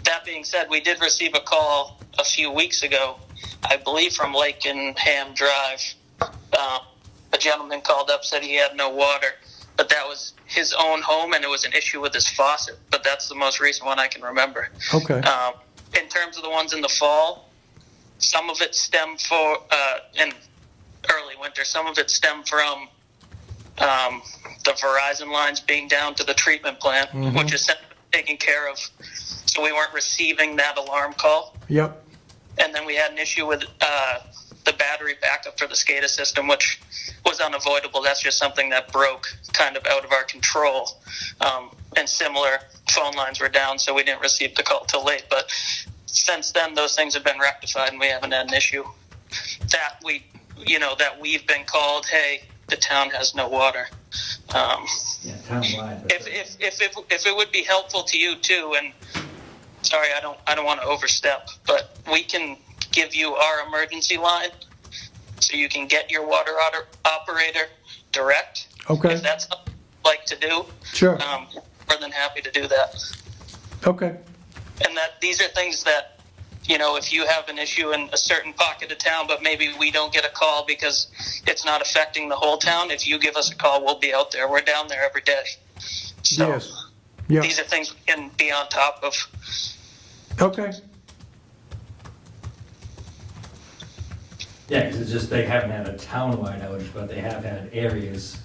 That being said, we did receive a call a few weeks ago, I believe from Lake and Ham Drive. A gentleman called up, said he had no water, but that was his own home and it was an issue with his faucet. But that's the most recent one I can remember. Okay. In terms of the ones in the fall, some of it stemmed in early winter. Some of it stemmed from the Verizon lines being down to the treatment plant, which is taken care of. So we weren't receiving that alarm call. Yep. And then we had an issue with the battery backup for the SCADA system, which was unavoidable. That's just something that broke kind of out of our control. And similar phone lines were down, so we didn't receive the call till late. But since then, those things have been rectified, and we haven't had an issue. That we've been called, hey, the town has no water. Yeah, townwide. but- If it would be helpful to you too, and sorry, I don't want to overstep, but we can give you our emergency line so you can get your water operator direct. Okay. If that's something you'd like to do, Sure. more than happy to do that. Okay. And that these are things that, if you have an issue in a certain pocket of town, but maybe we don't get a call because it's not affecting the whole town, if you give us a call, we'll be out there. We're down there every day. So Yes. Yeah. these are things we can be on top of. Okay. Yeah, because it's just, they haven't had a townwide outage, but they have had areas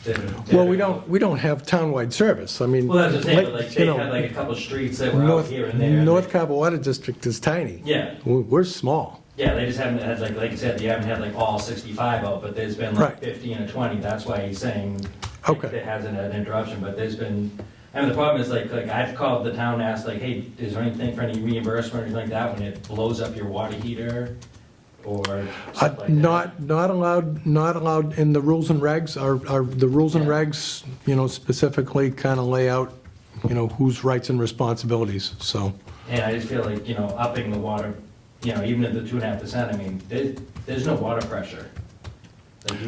that. Well, we don't have townwide service. I mean, Well, that's the thing, but like, they you know, had like a couple streets that were out North here and there. North Carver Water District is tiny. Yeah, We're small. yeah, they just haven't had, like you said, you haven't had like all 65 out, but there's been like Right. 15 or 20, that's why he's saying. Okay. There hasn't had an interruption, but there's been, I mean, the problem is like I've called the town, asked like, hey, is there anything for any reimbursement or anything like that when it blows up your water heater? Or stuff like that? Not allowed in the rules and regs. Are the rules and Yeah. regs, specifically kind of lay out, whose rights and responsibilities, so. And I just feel like, upping the water, even at the 2.5%, I mean, there's no water pressure. Like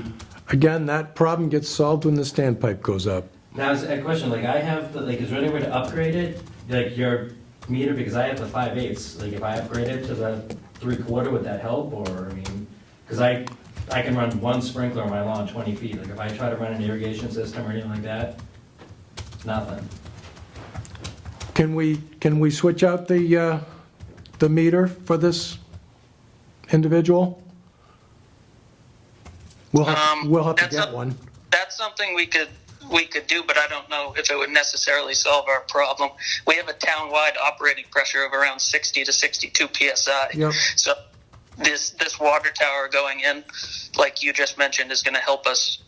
Again, that problem gets solved when the standpipe goes up. now, it's a question, like, I have, is there any way to upgrade it? Like, your meter, because I have the 5/8, like, if I upgrade it to the 3/4, would that help, or, I mean, because I can run one sprinkler on my lawn 20 feet, like, if I try to run an irrigation system or anything like that, nothing. Can we switch out the meter for this individual? We'll have to That's get up- one. That's something we could do, but I don't know if it would necessarily solve our problem. We have a town-wide operating pressure of around 60 to 62 psi. Yep. So this water tower going in, like you just mentioned, is going to help us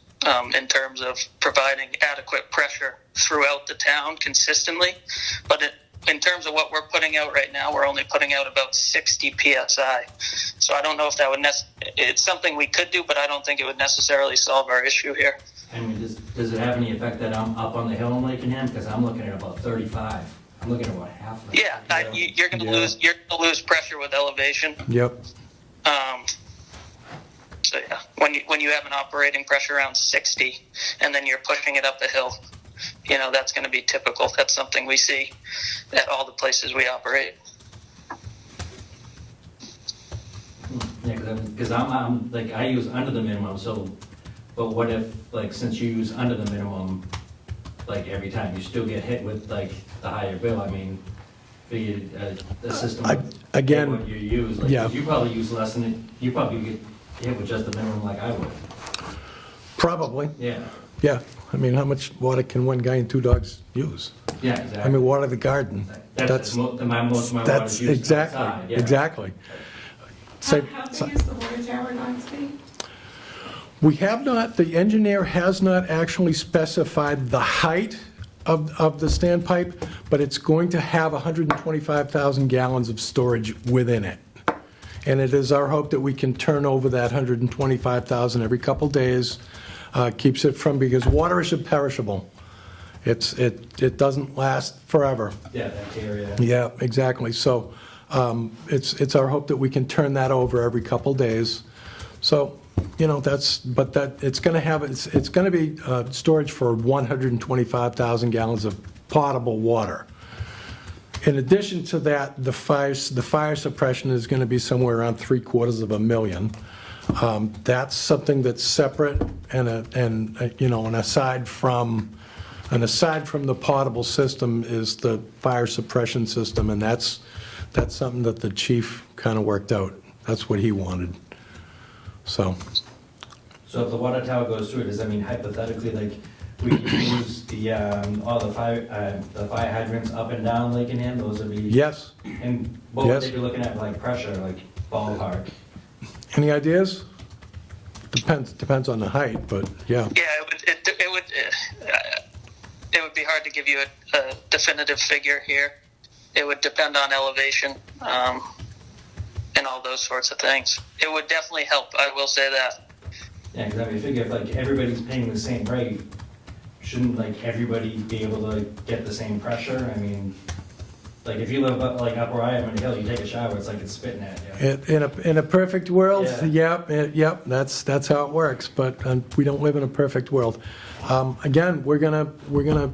in terms of providing adequate pressure throughout the town consistently. But in terms of what we're putting out right now, we're only putting out about 60 psi. So I don't know if that would it's something we could do, but I don't think it would necessarily solve our issue here. I mean, does it have any effect that I'm up on the hill in Lakenham? Because I'm looking at about 35. I'm looking at about half of that. Yeah, you're going to lose. You're going to lose pressure with elevation. Yep. So yeah, when you have an operating pressure around 60, and then you're pushing it up the hill, that's going to be typical. That's something we see at all the places we operate. Yeah, because I'm like, I use under the minimum, so, but what if, like, since you use under the minimum, like, every time, you still get hit with, like, the higher bill? I mean, for the system, again, what you use, like, yeah. you probably use less than, you probably get hit with just the minimum like I would. Probably. Yeah, Yeah. I mean, how much water can one guy and two dogs use? yeah, exactly. I mean, water the garden. That's most of my water That's is used exactly, outside, yeah. exactly. Say- How big is the water tower going to be? We have not, the engineer has not actually specified the height of the standpipe, but it's going to have 125,000 gallons of storage within it. And it is our hope that we can turn over that 125,000 every couple days, keeps it from, because water is perishable. It doesn't last forever. Yeah, bacteria. Yeah, exactly. So it's our hope that we can turn that over every couple days. So, it's going to be storage for 125,000 gallons of potable water. In addition to that, the fire suppression is going to be somewhere around 750,000. That's something that's separate and aside from the potable system is the fire suppression system, and that's something that the chief kind of worked out. That's what he wanted. So, So if the water tower goes through, does that mean hypothetically, like, we could use the, all the fire hydrants up and down Lake and Hand, those would be? Yes. And what would Yes. they be looking at, like pressure, like ballpark? Any ideas? Depends on the height, but yeah. Yeah, it would be hard to give you a definitive figure here. It would depend on elevation, and all those sorts of things. It would definitely help, I will say that. Yeah, because I mean, figure if like everybody's paying the same rate, shouldn't like everybody be able to like get the same pressure? I mean, like if you live up, like up where I am in the hill, you take a shower, it's like it's spitting at you. In a perfect world, Yeah. yep, that's how it works, but we don't live in a perfect world. Again, we're gonna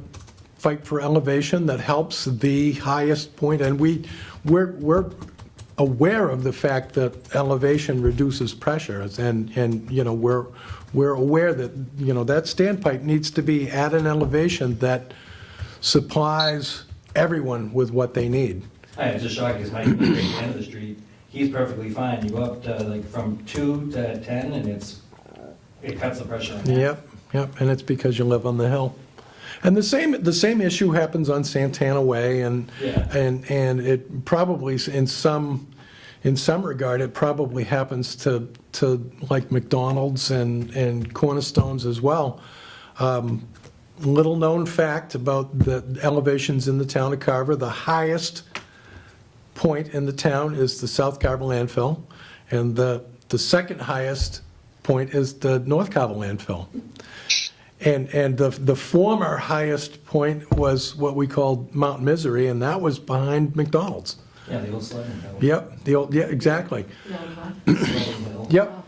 fight for elevation that helps the highest point, and we're aware of the fact that elevation reduces pressure, and you know, we're aware that, you know, that standpipe needs to be at an elevation that supplies everyone with what they need. It's just shocking because my neighbor at the end of the street, he's perfectly fine. You go up to like from 2 to 10 and it cuts the pressure in half. Yep, and it's because you live on the hill. And the same issue happens on Santana Way, and Yeah. and it probably in some regard it probably happens to like McDonald's and Cornerstones as well. Little known fact about the elevations in the town of Carver: the highest point in the town is the South Carver landfill, and the second highest point is the North Carver landfill. And the former highest point was what we called Mount Misery, and that was behind McDonald's. Yeah, the old sledding hill. Yep, yeah, exactly. Sledding hill. Yep.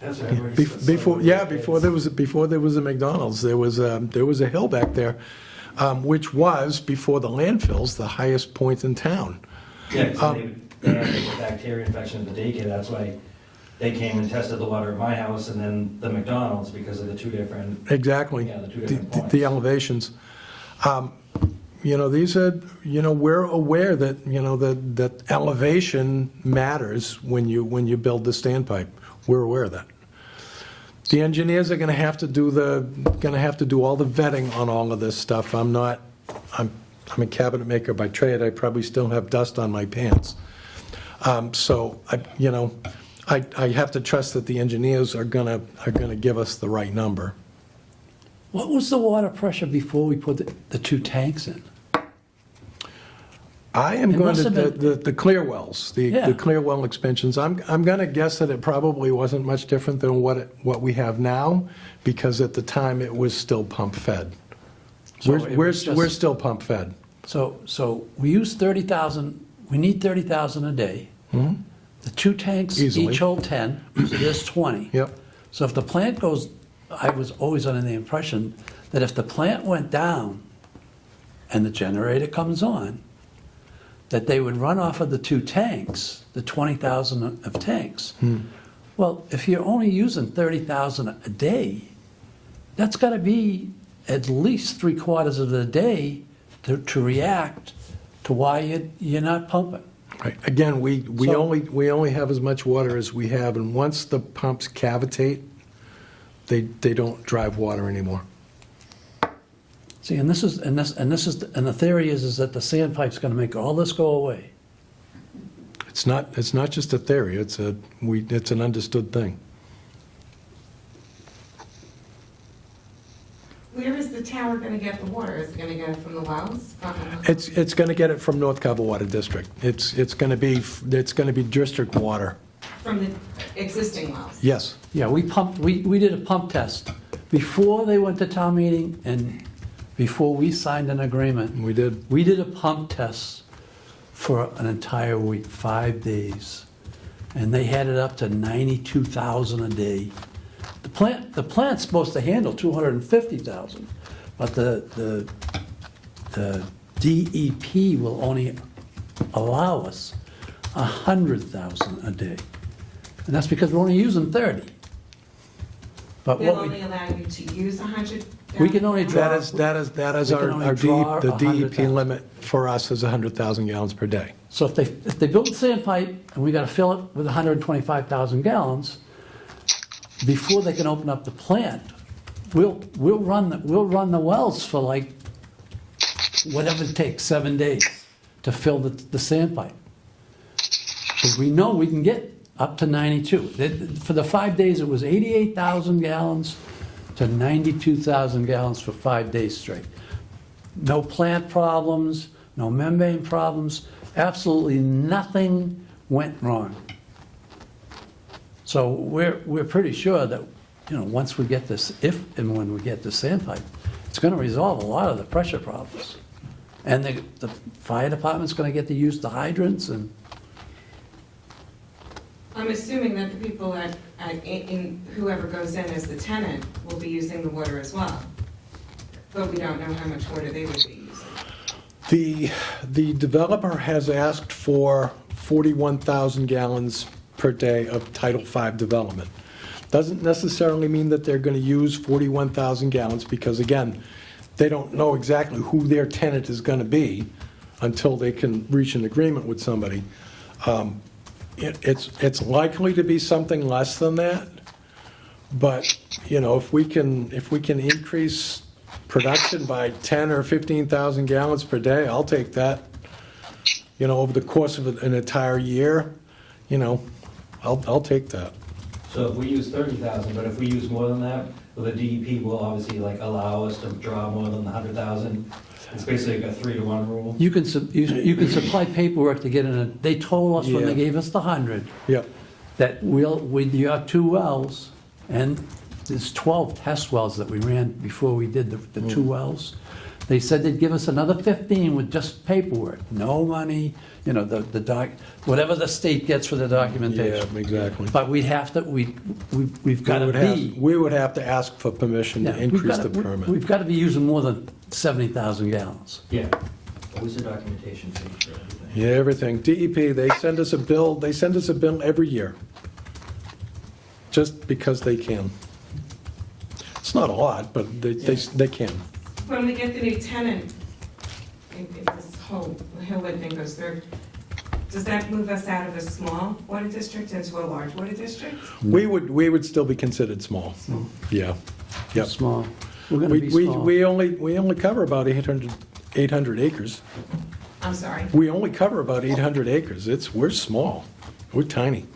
That's what everybody says. Before there was a McDonald's, there was a hill back there, which was, before the landfills, the highest point in town. Yeah, 'cause they had like a bacteria infection at the daycare, that's why they came and tested the water at my house and then the McDonald's because of the two different, Exactly. Yeah, the two different The points. elevations. You know, these are, you know, we're aware that, you know, that elevation matters when you build the standpipe. We're aware of that. The engineers are gonna have to do all the vetting on all of this stuff. I'm a cabinet maker by trade. I probably still have dust on my pants. So, I have to trust that the engineers are gonna give us the right number. What was the water pressure before we put the two tanks in? I am It going must to, have been- the clear wells, Yeah. the clear well expansions, I'm gonna guess that it probably wasn't much different than what we have now, because at the time it was still pump fed. So it We're was just- we're still pump fed. So we use 30,000, we need 30,000 a day. The two tanks Easily. each hold 10, so there's 20. Yep. So if the plant goes, I was always under the impression that if the plant went down and the generator comes on, that they would run off of the two tanks, the 20,000 of tanks. Well, if you're only using 30,000 a day, that's got to be at least 3/4 of the day to react to why you're not pumping. Right. Again, we So- only have as much water as we have, and once the pumps cavitate, they don't drive water anymore. See, and the theory is that the sandpipe's going to make all this go away. It's not just a theory, it's an understood thing. Where is the tower gonna get the water? Is it gonna get it from the wells? It's going to get it from North Carver Water District. It's going to be district water. From the existing wells? Yes. Yeah, we did a pump test before they went to town meeting and before we signed an agreement. We did. We did a pump test for an entire week, 5 days, and they had it up to 92,000 a day. The plant's supposed to handle 250,000, but the DEP will only allow us 100,000 a day, and that's because we're only using 30. But They'll what only allow you to use 100? We can only draw- That is We can only draw the DEP 100,000. limit for us is 100,000 gallons per day. So if they build a sandpipe and we got to fill it with 125,000 gallons, before they can open up the plant, we'll run the wells for like whatever it takes, 7 days to fill the sand pipe. Because we know we can get up to 92. For the 5 days, it was 88,000 gallons to 92,000 gallons for 5 days straight. No plant problems, no membrane problems, absolutely nothing went wrong. So we're pretty sure that, once we get this, if and when we get the sand pipe, it's gonna resolve a lot of the pressure problems. And the fire department's gonna get to use the hydrants and, I'm assuming that the people whoever goes in as the tenant will be using the water as well. But we don't know how much water they would be using. The developer has asked for 41,000 gallons per day of Title V development. Doesn't necessarily mean that they're going to use 41,000 gallons, because again, they don't know exactly who their tenant is going to be until they can reach an agreement with somebody. It's likely to be something less than that, but, if we can increase production by 10 or 15,000 gallons per day, I'll take that. Over the course of an entire year, I'll take that. So if we use 30,000, but if we use more than that, well, the DEP will obviously allow us to draw more than the 100,000. It's basically like a 3-to-1 rule. you can supply paperwork to get in a, they told us when Yeah. they gave us the 100, Yep. that with your 2 wells, and there's 12 test wells that we ran before we did the 2 wells. They said they'd give us another 15 with just paperwork, no money, whatever the state gets for the documentation. Yeah, exactly. But we'd have to, we've got to be. We would have to ask for permission Yeah, to we've increase gotta- the permit. We've got to be using more than 70,000 gallons. Yeah. What was the documentation fee for everything? Yeah, everything. DEP, they send us a bill every year, just because they can. It's not a lot, but they can. When we get the new tenant, if this whole Hillwood thing goes through, does that move us out of a small water district into a large water district? We would still be considered small. Yeah. Yep. Small. We're going to be small. We only cover about 800 acres. I'm sorry. We only cover about 800 acres. We're small. We're tiny.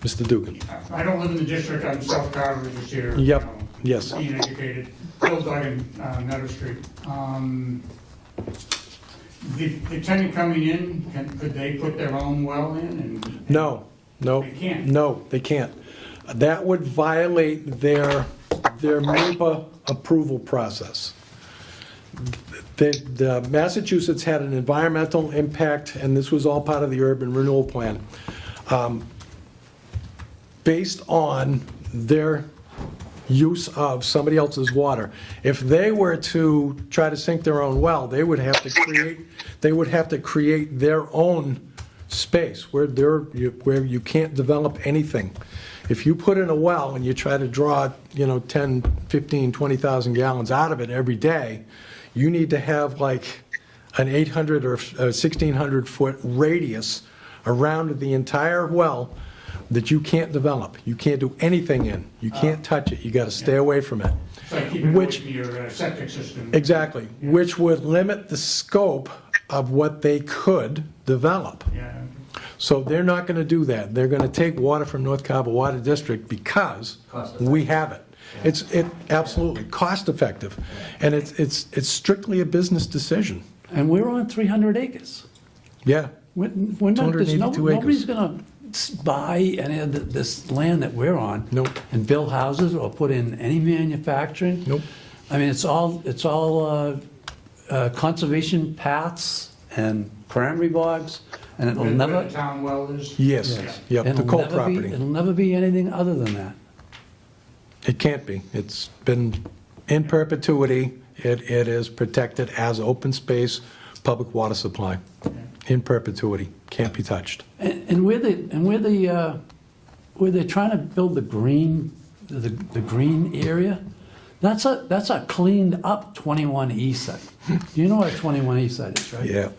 Mr. Dugan. I don't live in the district, I'm South Carver, just here. Yep. Yes. Being educated, Bill Duggan, Meadow Street. The tenant coming in, could they put their own well in? And No. They can't? No, they can't. That would violate their MIPA approval process. The Massachusetts had an environmental impact, and this was all part of the urban renewal plan, based on their use of somebody else's water. If they were to try to sink their own well, they would have to create their own space where you can't develop anything. If you put in a well and you try to draw, 10, 15, 20,000 gallons out of it every day, you need to have like an 800 or 1,600 foot radius around the entire well that you can't develop. You can't do anything in. You can't touch it. You got to stay away from it. It's like keeping away from your septic system. Exactly, which would limit the scope of what they could develop. Yeah. So they're not going to do that. They're going to take water from North Carver Water District because we have it. It's absolutely cost effective, and it's strictly a business decision. And we're on 300 acres. Yeah. We're not, there's 282 acres. nobody's going to buy any of this land that we're on. Nope. And build houses or put in any manufacturing. Nope. I mean, it's all conservation paths and cranberry bogs, and it'll Where never. the town well is. Yes. Yep. The it'll coal never be- property. It'll never be anything other than that. It can't be. It's been in perpetuity. It is protected as open space, public water supply. In perpetuity. Can't be touched. And where they're trying to build the green area, that's a cleaned up 21E site. You know what a 21E site is, right? Yeah.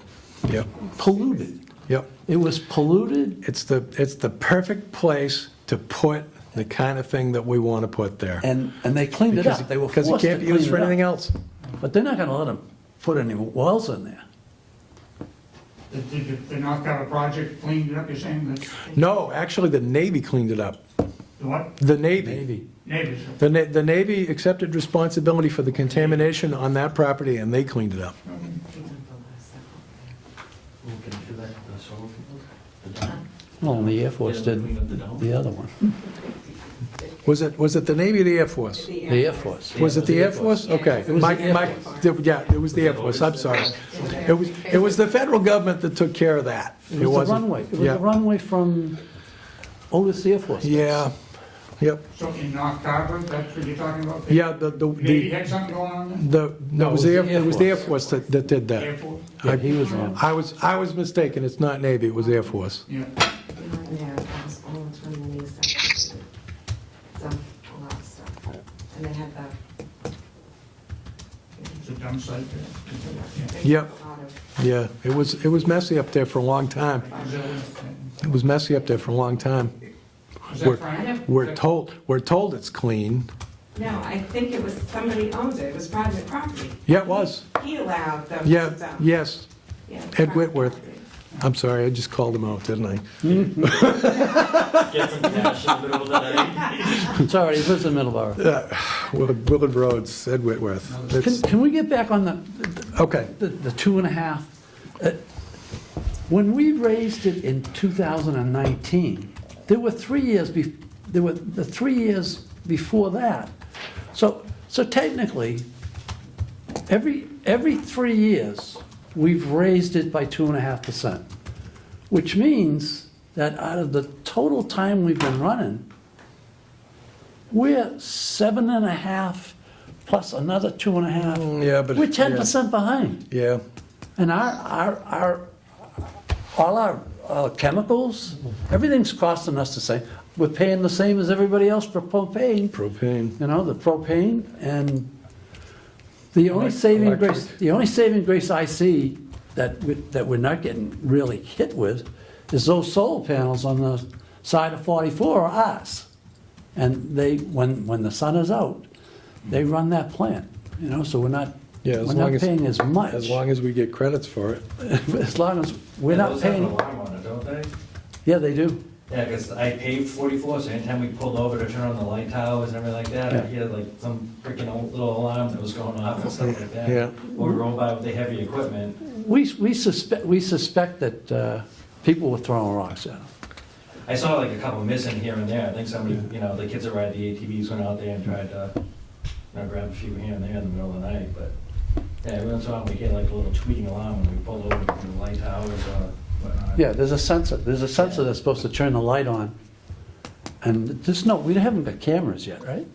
Yep. Polluted. Yep. It was polluted. It's the perfect place to put the kind of thing that we want to put there. And they cleaned it up. They were Because it forced to can't be clean used for it up. anything else. But they're not gonna let them put any wells in there. Did the North Carver project cleaned it up, you're saying? That's- No, actually, the Navy cleaned it up. The what? The Navy. Maybe. Neighbors? The Navy accepted responsibility for the contamination on that property, and they cleaned it up. Well, and the Air Force did the other one. Was it the Navy or the Air Force? The Air Force. Was it the Air Force? Okay. It was the Air Yeah, it was the Air Force, I'm sorry. It was the federal government that took care of that. It was the wasn't- runway. It was yeah. the runway from Otis Air Force Base. Yeah, yep. So in North Carver, that's what you're talking about? Yeah, Navy had something going on no, it was the Air Force that did there? that. Air Force? Yeah, he was wrong. I was mistaken, it's not Navy, it was Air Force. Yeah. Yeah, that was all 20 So, a lot of stuff. And they had the, It's a dump site there. Yep, a lot of, yeah, it was messy up there for a long time. It was messy up there for a long time. Is that Frank? We're told it's clean. No, I think it was, somebody owns it, it was private property. Yeah, it was. He allowed them Yeah, to dump. yes. Yeah, it's Ed private Whitworth. property. I'm sorry, I just called him out, didn't I? Get some cash in the middle of the night. It's all right, he lives in Middleborough. Willard Rhodes, Ed Whitworth. It's- Can we get back on Okay, the 2.5? When we raised it in 2019, there were 3 years, there were the 3 years before that. So technically, every 3 years, we've raised it by 2.5%, which means that out of the total time we've been running, we're 7.5 plus another 2.5. yeah, but. We're 10% behind. Yeah, And all our chemicals, everything's costing us the same. We're paying the same as everybody else for propane, propane. you know, the propane, and the only saving grace, I see that we're not getting really hit with is those solar panels on the side of 44 are ours. And they, when the sun is out, they run that plant, you know, so we're not Yeah, as We're long not as, paying as much. as long as we get credits for it. As long as we're not Those have an paying. alarm on it, don't they? Yeah, they do. Yeah, because I paved 44, so anytime we pulled over to turn on the light towers and everything like that, I Yeah. hear like some freaking old little alarm that was going off and stuff like that. Yeah. Or we roll by with the heavy equipment. We suspect that people were throwing rocks at them. I saw like a couple missing here and there. I think somebody, you know, the kids that ride the ATVs went out there and tried to, you know, grab a few here and there in the middle of the night, but yeah, every once in a while we hear like a little tweeting alarm when we pull over to the light towers or whatnot. Yeah, there's a sensor that's supposed to turn the light on. And just no, we haven't got cameras yet, right?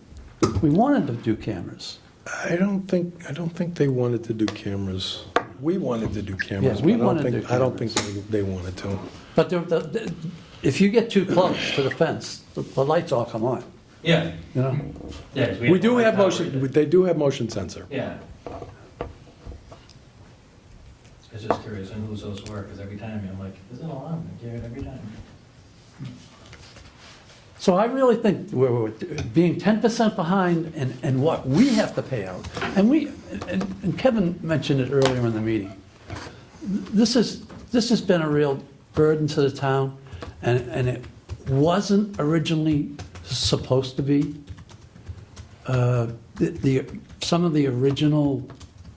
We wanted to do cameras. I don't think they wanted to do cameras. We wanted to do cameras. Yeah, we but wanted to do I don't think cameras. they wanted to. But if you get too close to the fence, the lights all come on, Yeah, you know? yeah. 'cause We do the light have tower motion, right they do have motion sensor. there. Yeah. I was just curious on whose those were, because every time I'm like, there's an alarm, I hear it every time. So I really think we're being 10% behind in what we have to pay out. And Kevin mentioned it earlier in the meeting. This has been a real burden to the town, and it wasn't originally supposed to be. Some of the original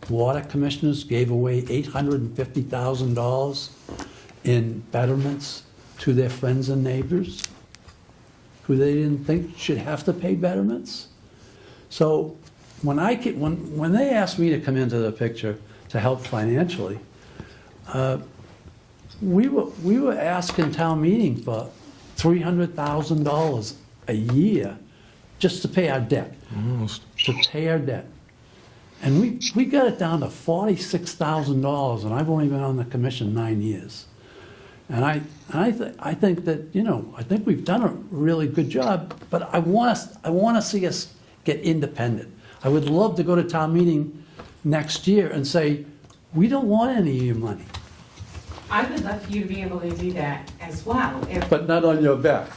water commissioners gave away $850,000 in betterments to their friends and neighbors who they didn't think should have to pay betterments. So when they asked me to come into the picture to help financially, we were asking town meeting for $300,000 a year just to pay our debt. Almost. To pay our debt. And we got it down to $46,000, and I've only been on the commission 9 years. And I think that, you know, I think we've done a really good job, but I want to see us get independent. I would love to go to town meeting next year and say, we don't want any of your money. I would love for you to be able to do that as well. If, But not on your back.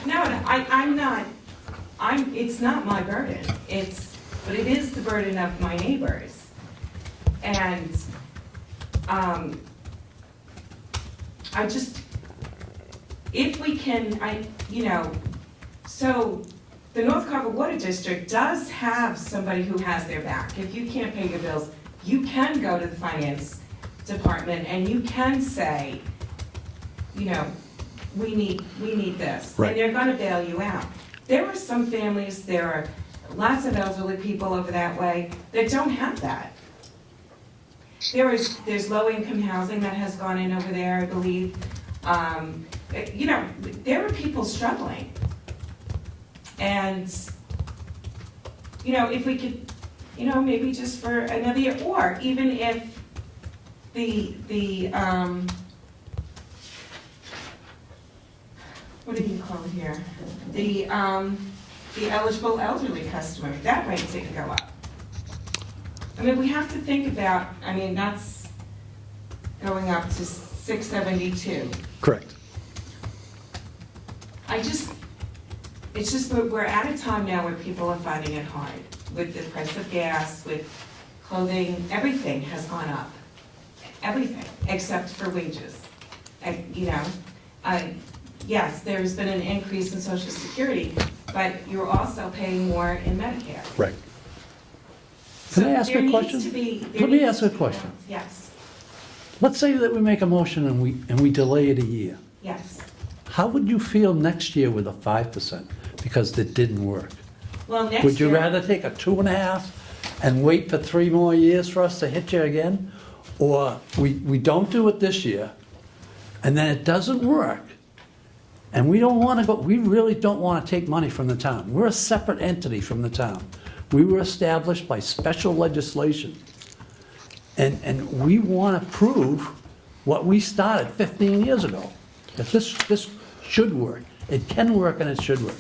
no, I'm not, it's not my burden. But it is the burden of my neighbors. And, I just, if we can, so the North Carver Water District does have somebody who has their back. If you can't pay your bills, you can go to the finance department and you can say, we need this. Right. And they're gonna bail you out. There are some families, there are lots of elderly people over that way that don't have that. There's low-income housing that has gone in over there, I believe. There are people struggling. And, if we could, maybe just for another year, or even if what do you call it here? The eligible elderly customer, that rate didn't go up. We have to think about, that's going up to $672. Correct. It's just we're at a time now where people are finding it hard with the price of gas, with clothing, everything has gone up. Everything, except for wages. Yes, there's been an increase in Social Security, but you're also paying more in Medicare. Right. Can I ask So a there question? needs to be- there Let me needs ask to a be question. balance. Yes, Let's say that we make a motion and we delay it a year. yes. How would you feel next year with a 5%? Because it didn't work. Well, next year. Would you rather take a 2.5 and wait for 3 more years for us to hit you again? Or we don't do it this year, and then it doesn't work, and we really don't want to take money from the town. We're a separate entity from the town. We were established by special legislation. And we want to prove what we started 15 years ago, that this should work. It can work and it should work.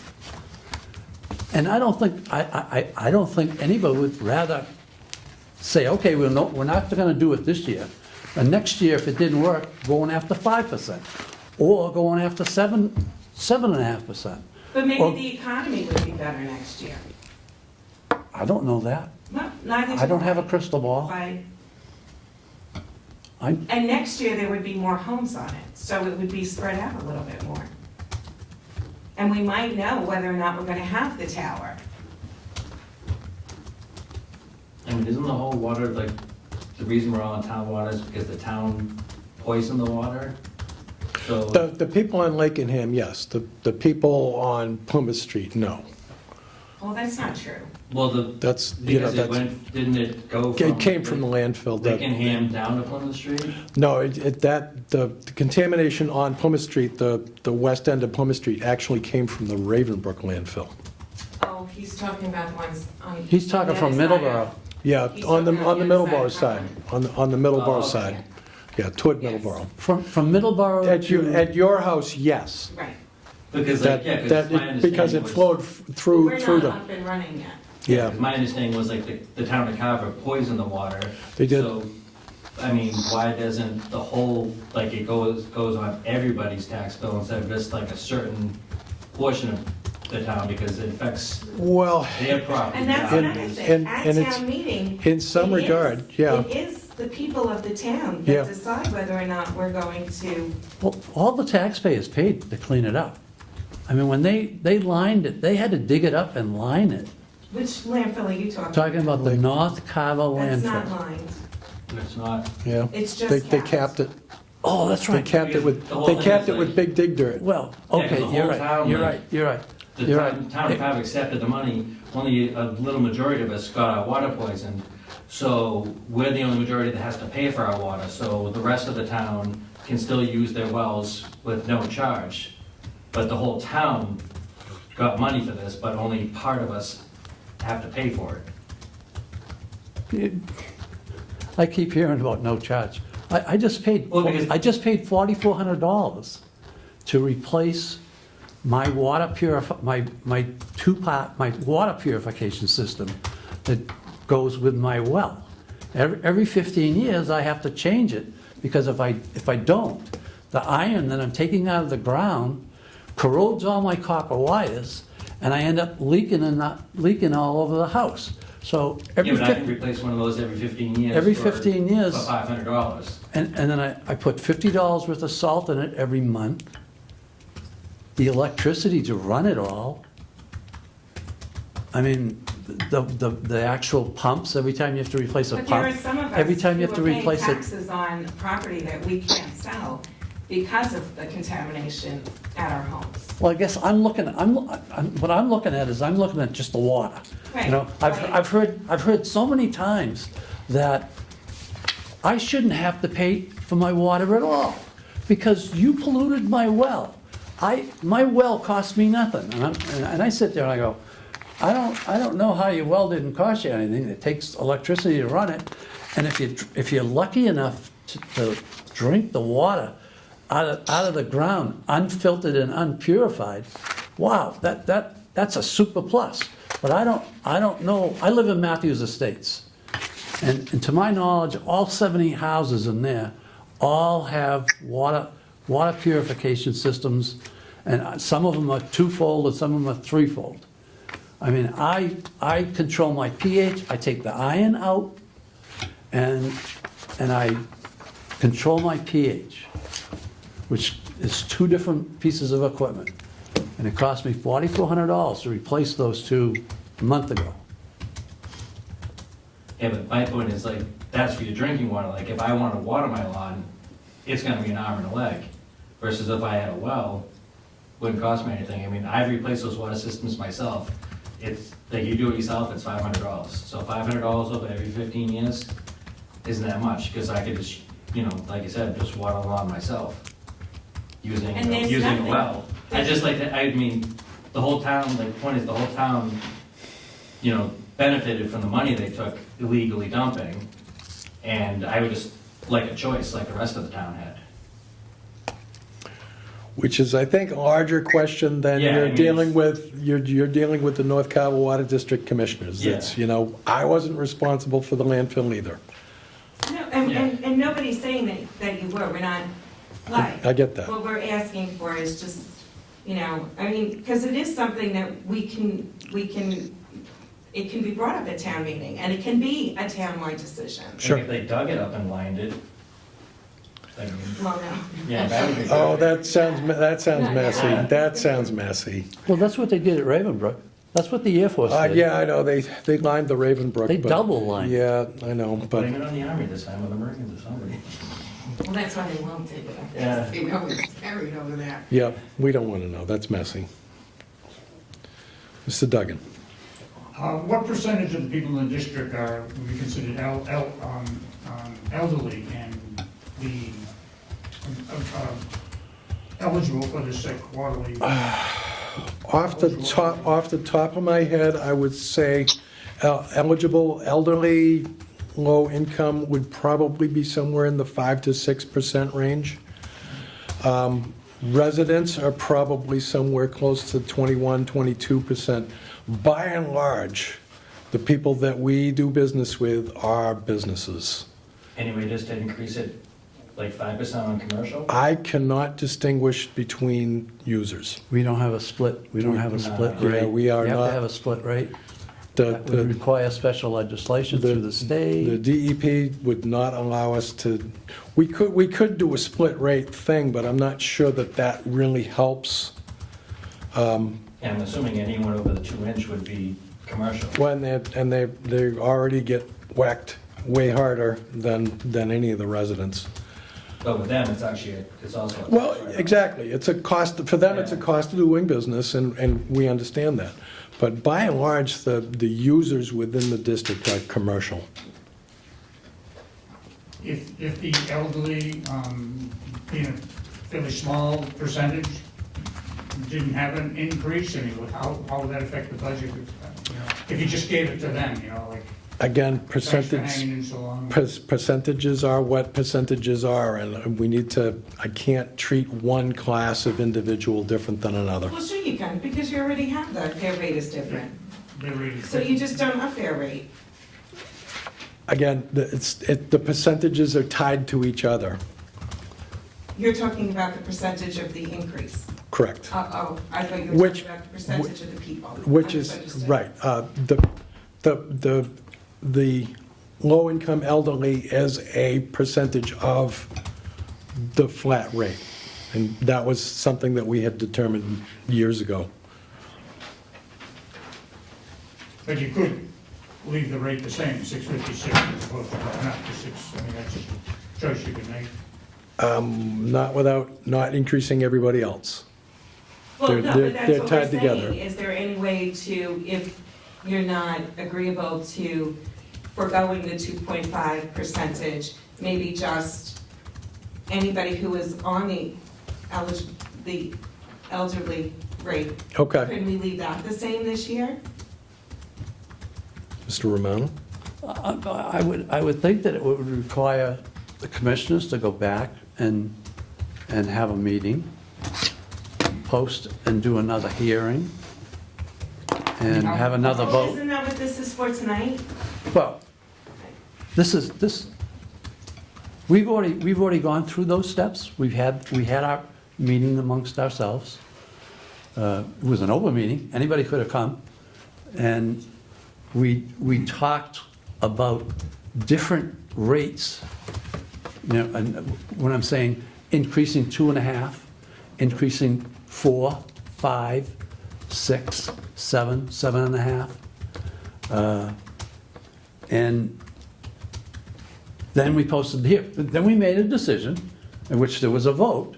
And I don't think anybody would rather say, okay, we're not going to do it this year. And next year, if it didn't work, going after 5%, or going after 7.5%. But maybe Or- the economy would be better next year. I don't know that. Well, neither do I don't have a crystal ball. And next year, there would be more homes on it, so it would be spread out a little bit more. And we might know whether or not we're gonna have the tower. Isn't the whole water, the reason we're all on town water is because the town poisoned the water? So, The people on Lake Ingham, yes. The people on Plymouth Street, no. Well, that's not true. well, That's, because didn't it go from? it came from the landfill. Rickingham down to Plymouth Street? No, the contamination on Plymouth Street, the west end of Plymouth Street, actually came from the Ravenbrook landfill. Oh, he's talking about the ones on. He's talking from Middleborough. Yeah, He's on the talking about the Middleborough other side, side. on the Middleborough Oh, okay. side. Yeah, toward Yes. Middleborough. From Middleborough At your house, yes. Right. Because, That, because that, my it- understanding because it was- flowed through We're not them. up and running yet. Yeah, 'cause my understanding was the town of Carver poisoned the water. They did. So, why doesn't the whole, it goes on everybody's tax bill instead of just a certain portion of the town, because it affects well, their property And that's And- another values. thing, and at it's- town meeting. in some it is- regard, yeah. It is the people of the town Yeah. that decide whether or not we're going to, Well, all the taxpayers paid to clean it up. When they lined it, they had to dig it up and line it. which landfill are you talking about? Talking about the North Carver That's not landfill. lined, It's not, yeah. it's just They capped. capped it. Oh, that's They right. capped it with, The whole they thing capped is it with like- big dig dirt. Well, Yeah, 'cause okay, the you're whole right, town, you're like- right, you're right. the You're town of Carver accepted the money, only a little majority of us got our water poisoned. So we're the only majority that has to pay for our water, so the rest of the town can still use their wells with no charge. But the whole town got money for this, but only part of us have to pay for it. I keep hearing about no charge. I just paid, Well, because- $4,400 to replace my water my water purification system that goes with my well. Every 15 years, I have to change it because if I don't, the iron that I'm taking out of the ground corrodes all my copper wires, and I end up leaking all over the house. So Yeah, every but I can 50, replace one of those every 15 years. Every for- 15 years. For $500. and then I put $50 worth of salt in it every month. The electricity to run it all. I mean, the actual pumps, every time you have to replace a But there are pump, some of us every time you have to who are paying replace it. taxes on property that we can't sell because of the contamination at our homes. Well, I guess what I'm looking at is I'm looking at just the water. You know, Right. I've heard so many times that I shouldn't have to pay for my water at all because you polluted my well. My well cost me nothing. And I sit there and I go, I don't know how your well didn't cost you anything. It takes electricity to run it. And if you're lucky enough to drink the water out of the ground, unfiltered and unpurified, wow, that's a super plus. But I don't know. I live in Matthews Estates, and to my knowledge, all 70 houses in there all have water purification systems, and some of them are twofold and some of them are threefold. I mean, I control my pH. I take the iron out, and I control my pH, which is two different pieces of equipment. And it cost me $4,400 to replace those two a month ago. Yeah, but my point is like, that's for your drinking water. Like, if I want to water my lawn, it's gonna be an arm and a leg. Versus if I had a well, wouldn't cost me anything. I mean, I've replaced those water systems myself. It's, like, you do it yourself, it's $500. So $500 over every 15 years isn't that much, because I could just, you know, like I said, just water the lawn myself. Using And there's a nothing- well. I just like, I mean, the whole town, like, the point is, the whole town, you know, benefited from the money they took illegally dumping, and I would just like a choice, like the rest of the town had. Which is, I think, a larger question than Yeah, I you're mean, dealing with, you're dealing with the North Carver Water District Commissioners. Yeah. It's, you know, I wasn't responsible for the landfill either. No, and nobody's saying that you were, we're not, like. I get that. What we're asking for is just, you know, I mean, because it is something that we can, it can be brought up at town meeting, and it can be a town-wide decision. Sure. If they dug it up and lined it, I mean, Well, no. yeah, that would be. Oh, that sounds messy. That sounds messy. Well, that's what they did at Ravenbrook. That's what the Air Force did. Yeah, I know, they lined the Ravenbrook. They but- double lined. Yeah, I know, but, Blame it on the army this time, or the Marines or somebody. Well, that's why they won't take it. Yeah. They know it's buried over there. yeah, we don't want to know, that's messy. Mr. Duggan? What percentage of the people in the district would be considered elderly and the eligible for this quarterly? Off the top of my head, I would say eligible elderly, low income would probably be somewhere in the 5 to 6% range. Residents are probably somewhere close to 21, 22%. By and large, the people that we do business with are businesses. Anyway, just to increase it, like 5% on commercial? I cannot distinguish between users. We don't have a split, we don't have a split Yeah, rate. we are You have not- to have a split rate. The, That would the, require special legislation through the the state. DEP would not allow us to, we could do a split rate thing, but I'm not sure that really helps. And I'm assuming anyone over the 2-inch would be commercial. When they already get whacked way harder than any of the residents. But with them, it's actually, it's also. a- Well, exactly, it's a cost, for them, it's a cost of doing business, and we understand that. But by and large, the users within the district are commercial. If the elderly, being a fairly small percentage, didn't have an increase, I mean, how would that affect the budget? If you just gave it to them, you know, like, Again, thanks for percentage, hanging in so long. percentages are what percentages are, and we need to, I can't treat one class of individual different than another. Well, sure you can, because you already have their rate is different. Their rate is So you just don't up their rate. Again, the percentages are tied to each other. You're talking about the percentage of the increase. Correct. Oh, I thought you were Which- talking about the percentage of the people. Which I is, misunderstood. right, the low-income elderly as a percentage of the flat rate. And that was something that we had determined years ago. But you could leave the rate the same, 656, as opposed to going up to 6, I mean, that's just a choice you could make. Not without, not increasing everybody else. Well, They're- no, they're- but that's they're what we're tied together. saying. Is there any way to, if you're not agreeable to foregoing the 2.5 percentage, maybe just anybody who is on the elderly rate, Okay. could we leave that the same this year? Mr. Romano? I would think that it would require the commissioners to go back and have a meeting, post and do another hearing, and have another Well, vote. isn't that what this is for tonight? Well, we've already gone through those steps. We had our meeting amongst ourselves. It was an open meeting, anybody could have come. And we talked about different rates, you know, and when I'm saying increasing 2.5, increasing 4, 5, 6, 7, 7.5. And then we posted here, then we made a decision in which there was a vote,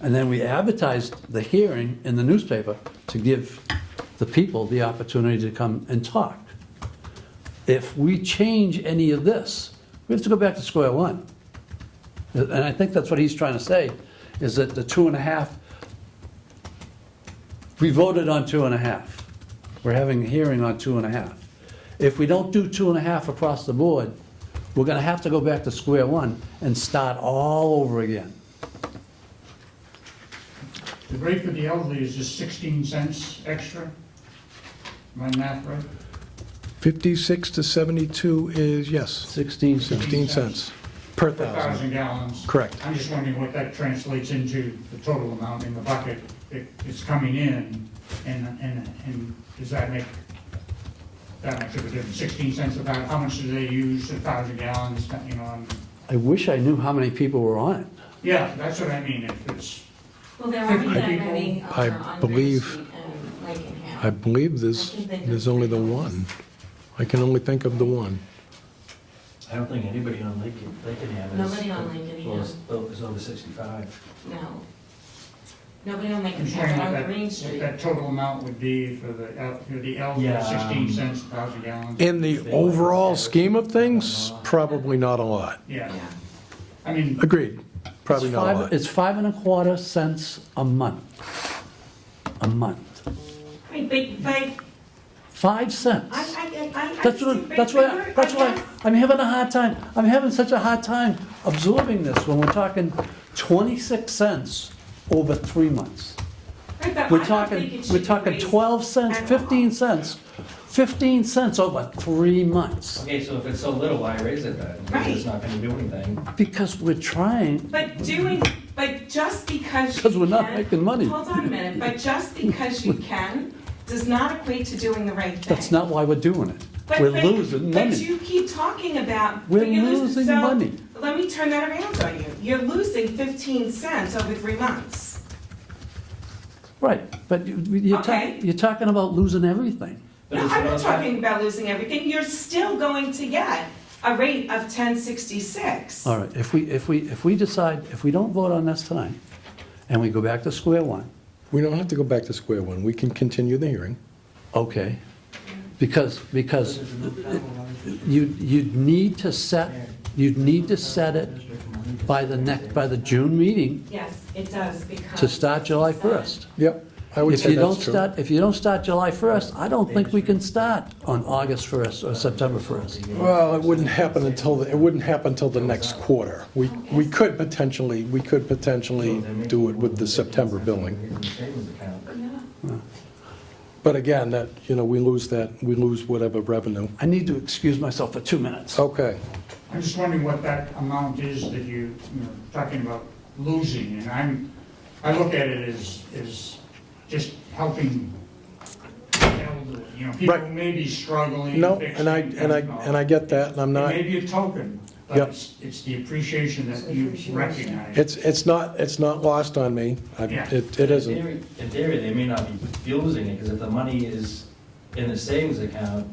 and then we advertised the hearing in the newspaper to give the people the opportunity to come and talk. If we change any of this, we have to go back to square one. And I think that's what he's trying to say, is that the 2.5, we voted on 2.5. We're having a hearing on 2.5. If we don't do 2.5 across the board, we're gonna have to go back to square one and start all over again. The rate for the elderly is just 16 cents extra? My math right? 56 to 72 is, yes, 16 cents. 16 cents per Per 1,000. 1,000 gallons. Correct. I'm just wondering what that translates into, the total amount in the bucket. It's coming in, and does that make that much of a difference? 16 cents about, how much do they use, 1,000 gallons, you know? I wish I knew how many people were on it. Yeah, that's what I mean, if it's, Well, there aren't that People- many I on believe- Bridge Street and Lakenham. I believe there's only the one. I can only think of the one. I don't think anybody on Lakenham is. Nobody on Lakenham. Is over 65. No. Nobody on I'm Lakenham, just wondering but what on that, Green what Street. that total amount would be for the elderly, Yeah, 16 cents, 1,000 gallons. In the overall scheme of things, probably not a lot. Yeah, Yeah. I mean, Agreed, probably not a lot. It's 5.25 cents a month. A month. Right, but 5 cents. I That's understand, that's why guess- I'm having a hard time, I'm having such a hard time absorbing this when we're talking 26 cents over 3 months. Right, but I We're don't talking, think it should we're be talking raised 12 cents, at all. 15 cents over 3 months. Okay, so if it's so little, why raise it then? Because Right. it's not gonna do anything. Because we're trying, But just because you 'Cause we're not can- making money. Hold on a minute, but just because you can, does not equate to doing the right thing. that's not why we're doing it. But- We're but- losing But money. you keep talking about. We're but you're losing so money. Let me turn that around on you. You're losing 15 cents over 3 months. Right, but Okay. you're talking about losing everything. But No, it's I'm not not- talking about losing everything. You're still going to get a rate of 10.66. All right, if we decide, if we don't vote on this tonight, and we go back to square one, We don't have to go back to square one. We can continue the hearing. okay, because you'd need to set it by the June meeting Yes, it does because. to start July 1st. Yep, I would If say you don't that's true. start, if you don't start July 1st, I don't think we can start on August 1st or September 1st. Well, it wouldn't happen until the next quarter. We could potentially do it with the September billing. But again, that, we lose whatever revenue. I need to excuse myself for 2 minutes. Okay. I'm just wondering what that amount is that you're talking about losing, and I look at it as just helping elderly, you know, people Right. who may be struggling. No, fixed and income, I get that, and I'm It not, may be a token, but Yep. it's the appreciation that you recognize. it's not lost on me. Yeah. It In isn't. theory, they may not be using it, because if the money is in the savings account,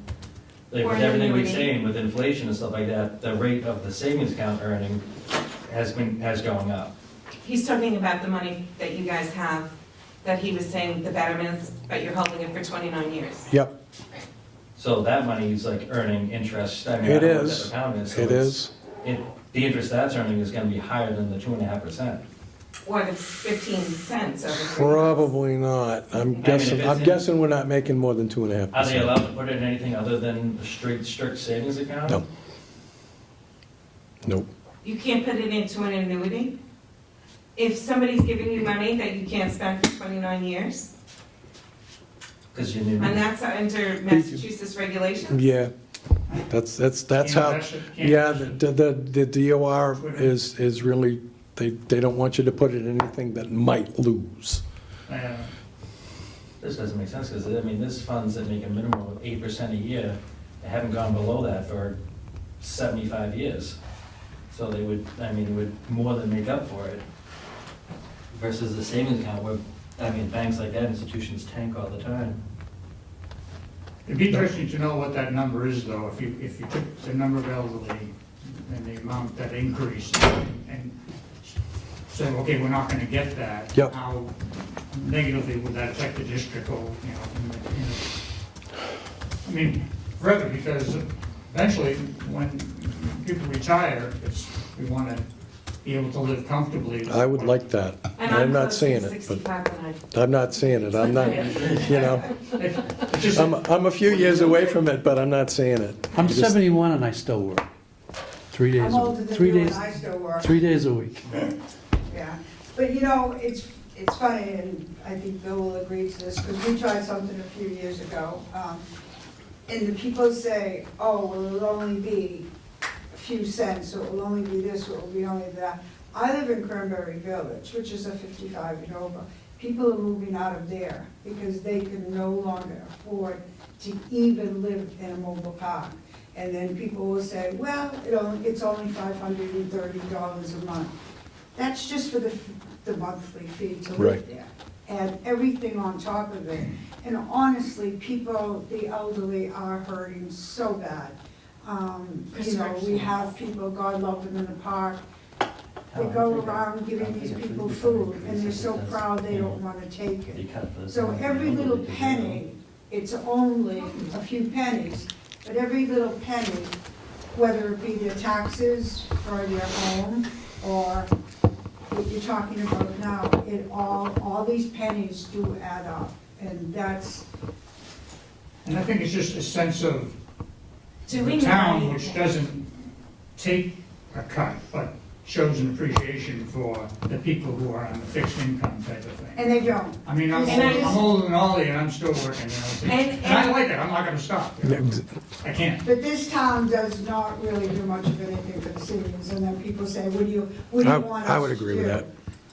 like Or with an everything we're annuity. saying, with inflation and stuff like that, the rate of the savings account earning has going up. He's talking about the money that you guys have, that he was saying the betterments, but you're holding it for 29 years. Yep, So that money is like earning interest, I mean, I it don't know what is. that account is. so It it's- is. The interest that's earning is gonna be higher than the 2.5%. Or the 15 cents over 3 months. Probably not. I'm if guessing, it's I'm in- guessing we're not making more than Are they 2.5%. allowed to put it in anything other than a strict savings account? No. Nope. You can't put it into an annuity? If somebody's giving you money that you can't spend for 29 years? Because you need. And that's under Massachusetts regulations? Yeah, that's Can't how, invest it, can't yeah, invest it. the DOR is really, they don't want you to put it in anything that might lose. This doesn't make sense, because, I mean, there's funds that make a minimum of 8% a year, they haven't gone below that for 75 years. So they would, I mean, would more than make up for it. Versus the savings account where, I mean, banks like that, institutions tank all the time. It'd be interesting to know what that number is, though, if you took the number of elderly and the amount that increased and said, okay, we're not gonna get that. Yep. How negatively would that affect the district, or, you know, I mean, further, because eventually, when people retire, we wanna be able to live comfortably. I would like that. And I'm not close to seeing it, 65 when I but I'm not seeing it. I'm not, you know, It's just- I'm a few years away from it, but I'm not seeing it. I'm I just- 71 and I still work. 3 days, I'm older than three you and days, I still work, 3 days a week. yeah. But you know, it's funny, and I think Bill will agree to this, because we tried something a few years ago. And the people say, oh, well, it'll only be a few cents, or it will only be this, or it will be only that. I live in Cranberry Village, which is a 55 and over. People are moving out of there because they can no longer afford to even live in a mobile park. And then people will say, well, it's only $530 a month. That's just for the monthly fee to live Right. there. And everything on top of it. And honestly, people, the elderly are hurting so bad. You know, we have people, God love them in the park, they go around giving these people food, and they're so proud they don't want to take it. So every little penny, it's only a few pennies, but every little penny, whether it be their taxes for their home, or what you're talking about now, all these pennies do add up, and that's, And I think it's just a sense of Do we the town, know- which doesn't take a cut, but shows an appreciation for the people who are on the fixed income type of thing. and they don't. I mean, I'm And I just- older than Ollie, and I'm still working, you know, and I like it, I'm not gonna stop. You know. I can't. But this town does not really do much of anything for the seniors, and then people say, what do you want us to do? I would agree with that.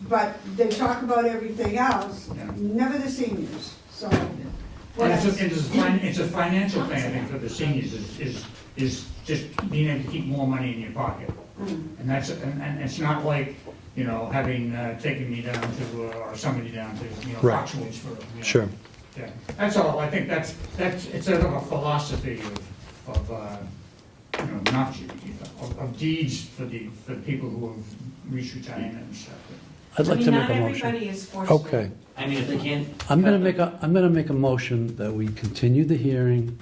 But they talk about everything else, Yeah. never the seniors, so. And it's a financial thing, I think, for the seniors, is just being able to keep more money in your pocket. Mm. And and it's not like, you know, having, taken me down to, or somebody down to, you know, Right. Foxwoods for, you know. Sure. Yeah, that's all, I think that's, it's sort of a philosophy of, you know, not, of deeds for the people who have reached retirement and stuff. I'd like to make a I mean, not motion. everybody is forced to. Okay. I mean, if they can't. I'm gonna make a motion that we continue the hearing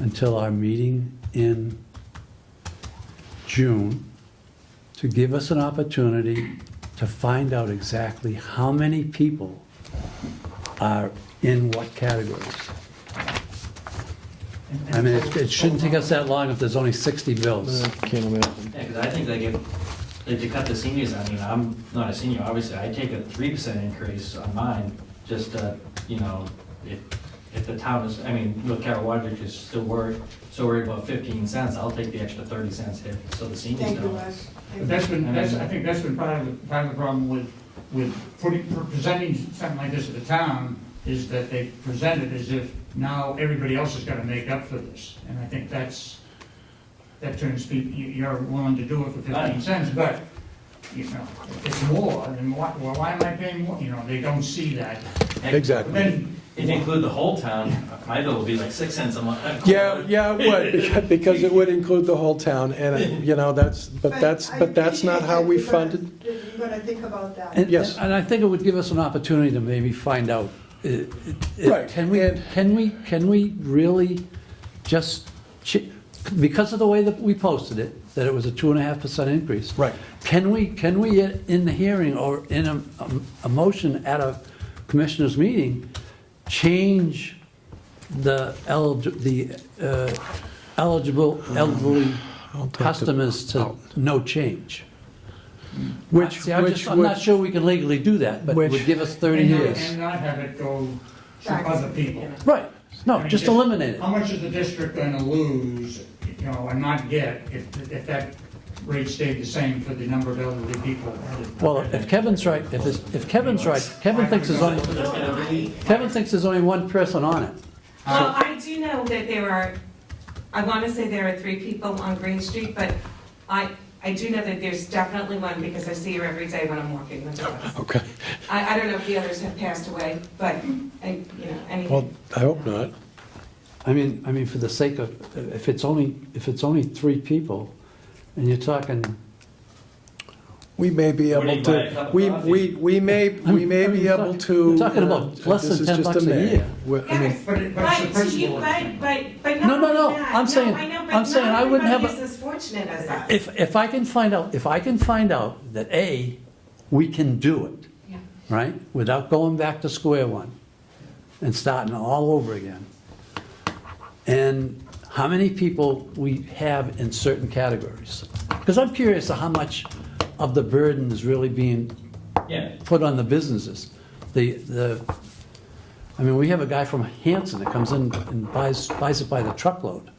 until our meeting in June, to give us an opportunity to find out exactly how many people are in what categories. I mean, it shouldn't take us that long if there's only 60 bills. Can't imagine. Yeah, because I think like to cut the seniors, I mean, I'm not a senior, obviously, I take a 3% increase on mine, just, you know, if if the town is, I mean, look, Carol Wadrick is still worried about 15 cents, I'll take the extra 30 cents hit, so the seniors Thank you, don't. Les. But I think that's been part of the problem with presenting something like this to the town, is that they present it as if now everybody else has got to make up for this. And I think that turns people, you're willing to do it for 15 cents, but, you know, if it's more, then why am I paying more? You know, they don't see that. Exactly. Then, If you include the whole town, my bill would be like 6 cents a month. Yeah, it would, because it would include the whole town, and, you know, but that's not how we funded. You gotta think about that. And- Yes. And I think it would give us an opportunity to maybe find out, Right, can we, and- can we really just, because of the way that we posted it, that it was a 2.5% increase. Right. Can we, in the hearing or in a motion at a commissioners meeting, change the eligible elderly customers to no change? Which, See, I'm not sure we can legally do that, but it would give us 30 years. and not have it go to other people. Right, I no, mean, just eliminate it. How much is the district gonna lose, you know, and not get if that rate stayed the same for the number of elderly people? Well, if Kevin's right, if Kevin's right, Kevin thinks there's only one person on it. Well, I do know that there are, I want to say there are 3 people on Green Street, but I do know that there's definitely one because I see her every day when I'm walking the dogs. okay, I don't know if the others have passed away, but, you know, anything. well, I hope not. I mean, for the sake of, if it's only 3 people, and you're talking, We may be What do able you buy, a cup to, of we coffee? may be able to. We're talking about less this than is 10 just bucks a may. year. I mean, Yes, But it's the but to you, principle. but No, not no, no, only that. I'm saying- I know, but I'm saying not I wouldn't have everybody is as fortunate as us. if I can find out that A, we can do it, Yeah. right? Without going back to square one and starting all over again. And how many people we have in certain categories. Because I'm curious to how much of the burden is really being Yeah, put on the businesses. I mean, we have a guy from Hanson that comes in and buys it by the truckload.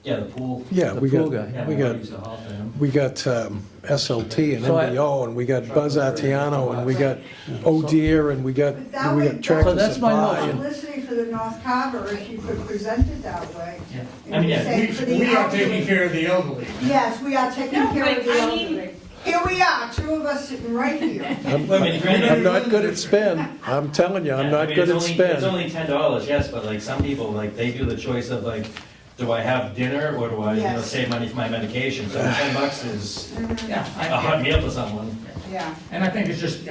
yeah, the pool. yeah, The we pool got, guy. Yeah, we my got, dad used to haul for him. we got SLT and So I- NBO, and we got Buzz Artiano, and we got O'Deere, and we got But that way- Tractor So that's my Supply. motion. and- Publicity for the North Carver, if you could present it that way. Yeah. And I mean, you yeah, say for the We are elderly- taking care of the elderly. Yes, we are taking No, care of but the I mean- elderly. Here we are, 2 of us sitting right here. I'm not good at spend, I'm telling you, I'm Yeah, I not mean, good at It's spend. only $10, yes, but like some people, like they do the choice of like, do I have dinner or do I, Yes. save money for my medication? So $10 is Yeah, a hot meal for someone. Yeah. And I think it's just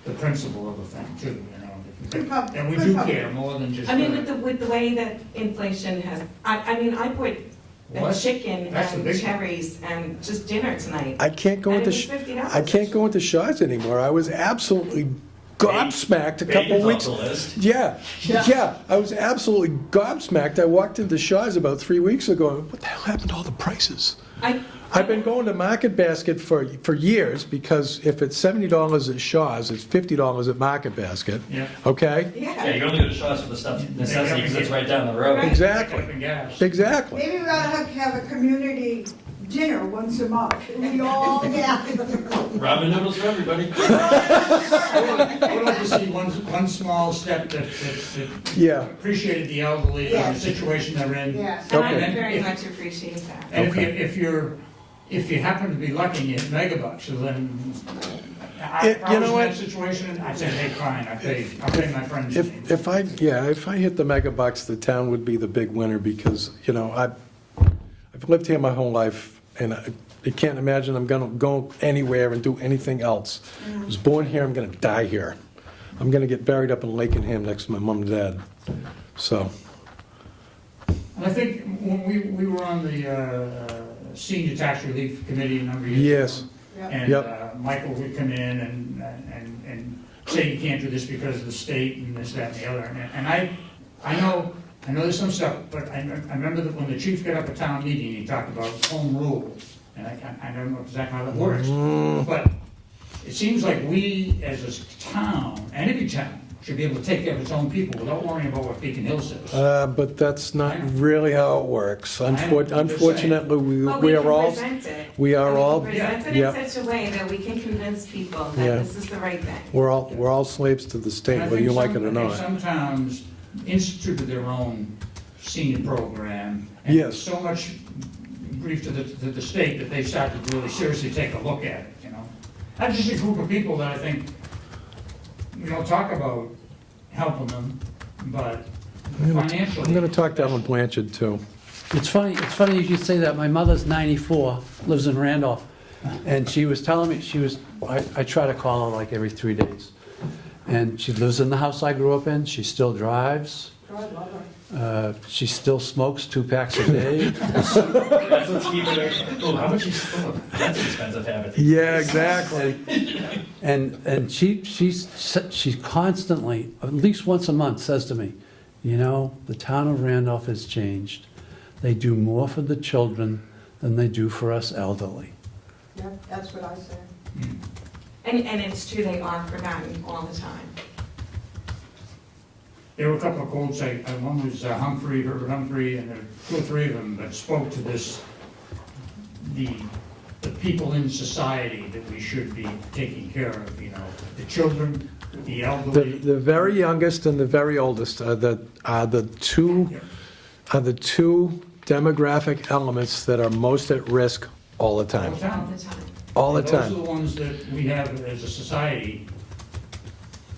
the principle of the thing too, Good pub- And we good do pub- care more than just. I mean, with the way that inflation has, I mean, I bought Well, a chicken that's the and big one. cherries and just dinner tonight. I can't go And into, it was $50. I can't go into Shaw's anymore, I was absolutely gobsmacked a couple Bacon's weeks. off the list. Yeah, I was absolutely gobsmacked. I walked into Shaw's about 3 weeks ago, and what the hell happened to all the prices? I've been going to Market Basket for years, because if it's $70 at Shaw's, it's $50 at Market Basket, Yeah. okay? Yeah, you only go to Shaw's for the stuff necessity because it's right down the road. Right. Exactly, Pickup and gas. exactly. Maybe we ought to have a community dinner once a month. We all gather. Ramen noodles for everybody. I would like to see one small step that Yeah. appreciated the elderly and the Yes. situation they're in. Yes. And I Okay. very much appreciate that. And Okay. if you happen to be lucky at Megabucks, then if I You was know in that what? situation, I'd say, hey, fine, I'll pay my friend's name. If I hit the mega bucks, the town would be the big winner, because, I've lived here my whole life, and I can't imagine I'm gonna go anywhere and do anything else. I was born here, I'm gonna die here. I'm gonna get buried up in Lakenham next to my mom and dad, so. And I think when we were on the senior tax relief committee a number of years Yes. ago, Yep. and Yep. Michael would come in and say you can't do this because of the state and this, that, and the other. And I know there's some stuff, but I remember that when the chief got up at town meeting, he talked about home rule. And I don't know exactly how that works, but it seems like we as a town, and any town, should be able to take care of its own people without worrying about what Beacon Hill says. But that's not really how it works. Unfortunately, But we are all, present it. we are And all, we can present yeah. it in such a way that we can convince people Yeah. that this is the right thing. We're all slaves to the state, And I whether think you like it or I think not. some towns instituted their own senior program. And Yes. so much grief to the state that they started to really seriously take a look at it, you know? That's just a group of people that I think, we don't talk about helping them, but financially. I'm gonna talk to Ellen Blanchard, too. It's funny you should say that. My mother's 94, lives in Randolph, and she was telling me, I try to call her like every 3 days. And she lives in the house I grew up in, she still drives, God love her. she still smokes 2 packs a day. That's what's keeping it. Oh, how much is, oh, that's an expensive habit. Yeah, exactly. And she constantly, at least once a month, says to me, you know, the town of Randolph has changed. They do more for the children than they do for us elderly. Yep, that's what I say. And it's true, they are forgotten all the time. There were a couple of quotes, one was Herbert Humphrey, and there were 2 or 3 of them that spoke to this, the people in society that we should be taking care of, you know, the children, the elderly. The very youngest and the very oldest are the two demographic elements that are most at risk all the time. All the time. All the Those are time. the ones that we have as a society,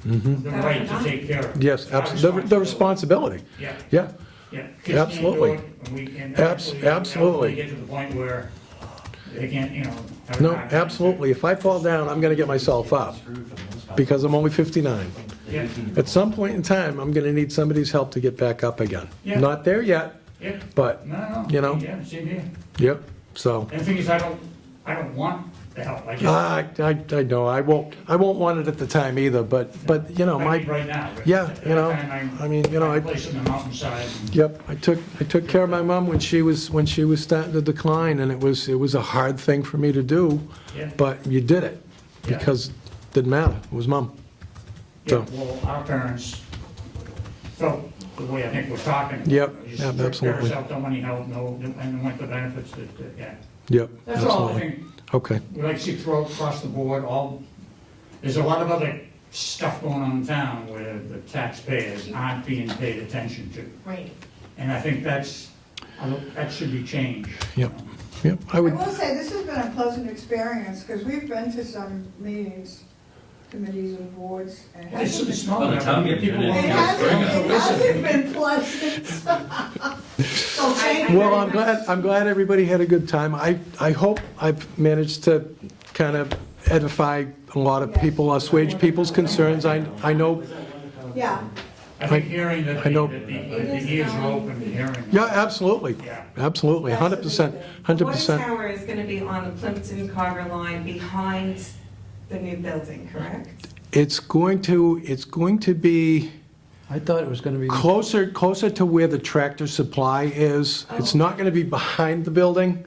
Mhm. the right to take care of. Yes, absolutely. The responsibility. Yeah, Yeah, yeah. Kids can't do Absolutely. it, and we can actually, absolutely. get to the point where they can't, you know. have a no, hard time. absolutely. If I fall down, I'm gonna get myself up because I'm only 59. Yeah, At some point in time, I'm gonna need somebody's help to get back up again. Yeah. Not there yet, yeah, but, no, You know? yeah, same here. yep, so. And the thing is, I don't want the help, I just. I know, I won't want it at the time either, but, you know, I mean, my, right now. but yeah, at you know, that time, I mean, you know, I I, place in the mountainside. and- yep, I took care of my mom when she was starting to decline, and it was a hard thing for me to do, Yeah, but you did it, Yeah. because it didn't matter, it was mom. yeah, so- well, our parents felt the way I think we're talking. Yep, You yeah, just took care of absolutely. yourself, don't want any help, no, and want the benefits yeah. Yep, That's all I absolutely. think Okay, we like to see throughout across the board, there's a lot of other stuff going on in town where the taxpayers aren't being paid attention to. Right. And I think that should be changed. Yep. yep, I I would, will say, this has been a pleasant experience, because we've been to some meetings, committees and boards, and it It's hasn't been, small. Well, the town meeting, People it want to it listen. hasn't been pleasant. So thank you well, very I'm much. glad everybody had a good time. I hope I've managed to kind of edify a lot of people, assuage people's concerns. I know, Yeah, I think hearing that I know- the ears are open to hearing. yeah, absolutely, Yeah. absolutely, 100%, Water 100%. tower is gonna be on the Plimpton Carver line behind the new building, correct? It's going to be I thought it was gonna be, closer to where the Tractor Supply is. It's not going to be behind the building.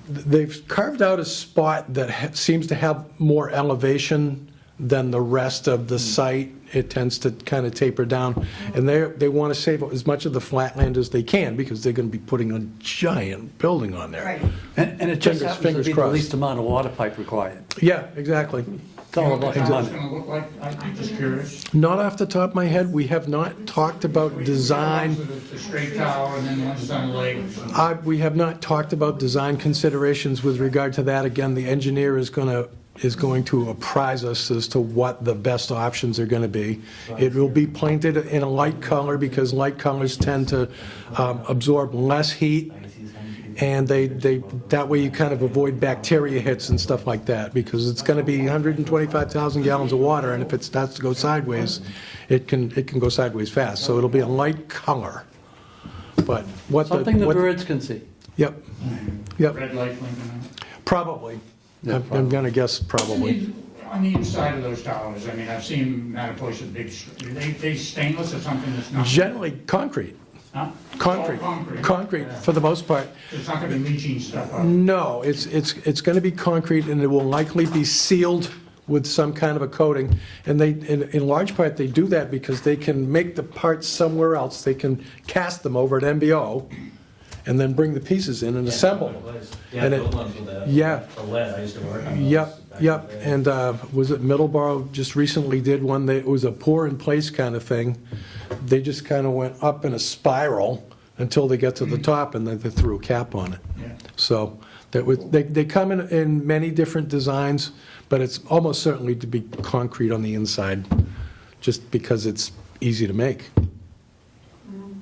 They've carved out a spot that seems to have more elevation than the rest of the site. It tends to kind of taper down, and they want to save as much of the flat land as they can, because they're going to be putting a giant building on there. Right. and it just happens to Fingers be the crossed. least amount of water pipe required. Yeah, exactly. It's all about the What's money. gonna look like, I'm just curious. Not off the top of my head, we have not talked about design. The straight tower and then one's on the lake. We have not talked about design considerations with regard to that. Again, the engineer is going to apprise us as to what the best options are going to be. It will be painted in a light color, because light colors tend to absorb less heat, and that way you kind of avoid bacteria hits and stuff like that, because it's going to be 125,000 gallons of water, and if it starts to go sideways, it can go sideways fast. So it'll be a light color. But what the... Something the what- birds can see. Yep, yep, Red light blinking. probably. Yeah, I'm going to guess probably. On the inside of those towers, I mean, I've seen Mattapoisett big, they stainless or something that's not. Generally, concrete. Huh? Concrete. All concrete. Concrete, Yeah. for the most part. It's not gonna be leaching stuff out. No, it's going to be concrete, and it will likely be sealed with some kind of a coating. And they, in large part, they do that because they can make the parts somewhere else. They can cast them over at MBO and then bring the pieces in and assemble them. Yeah, And the it- old ones with yeah. the lead, I used to work on those. Yep, back in yep, the day. and was it Middleborough just recently did one, that it was a pour-in-place kind of thing. They just kind of went up in a spiral until they get to the top, and then they threw a cap on it. Yeah. So, that was, they come in many different designs, but it's almost certainly to be concrete on the inside, just because it's easy to make.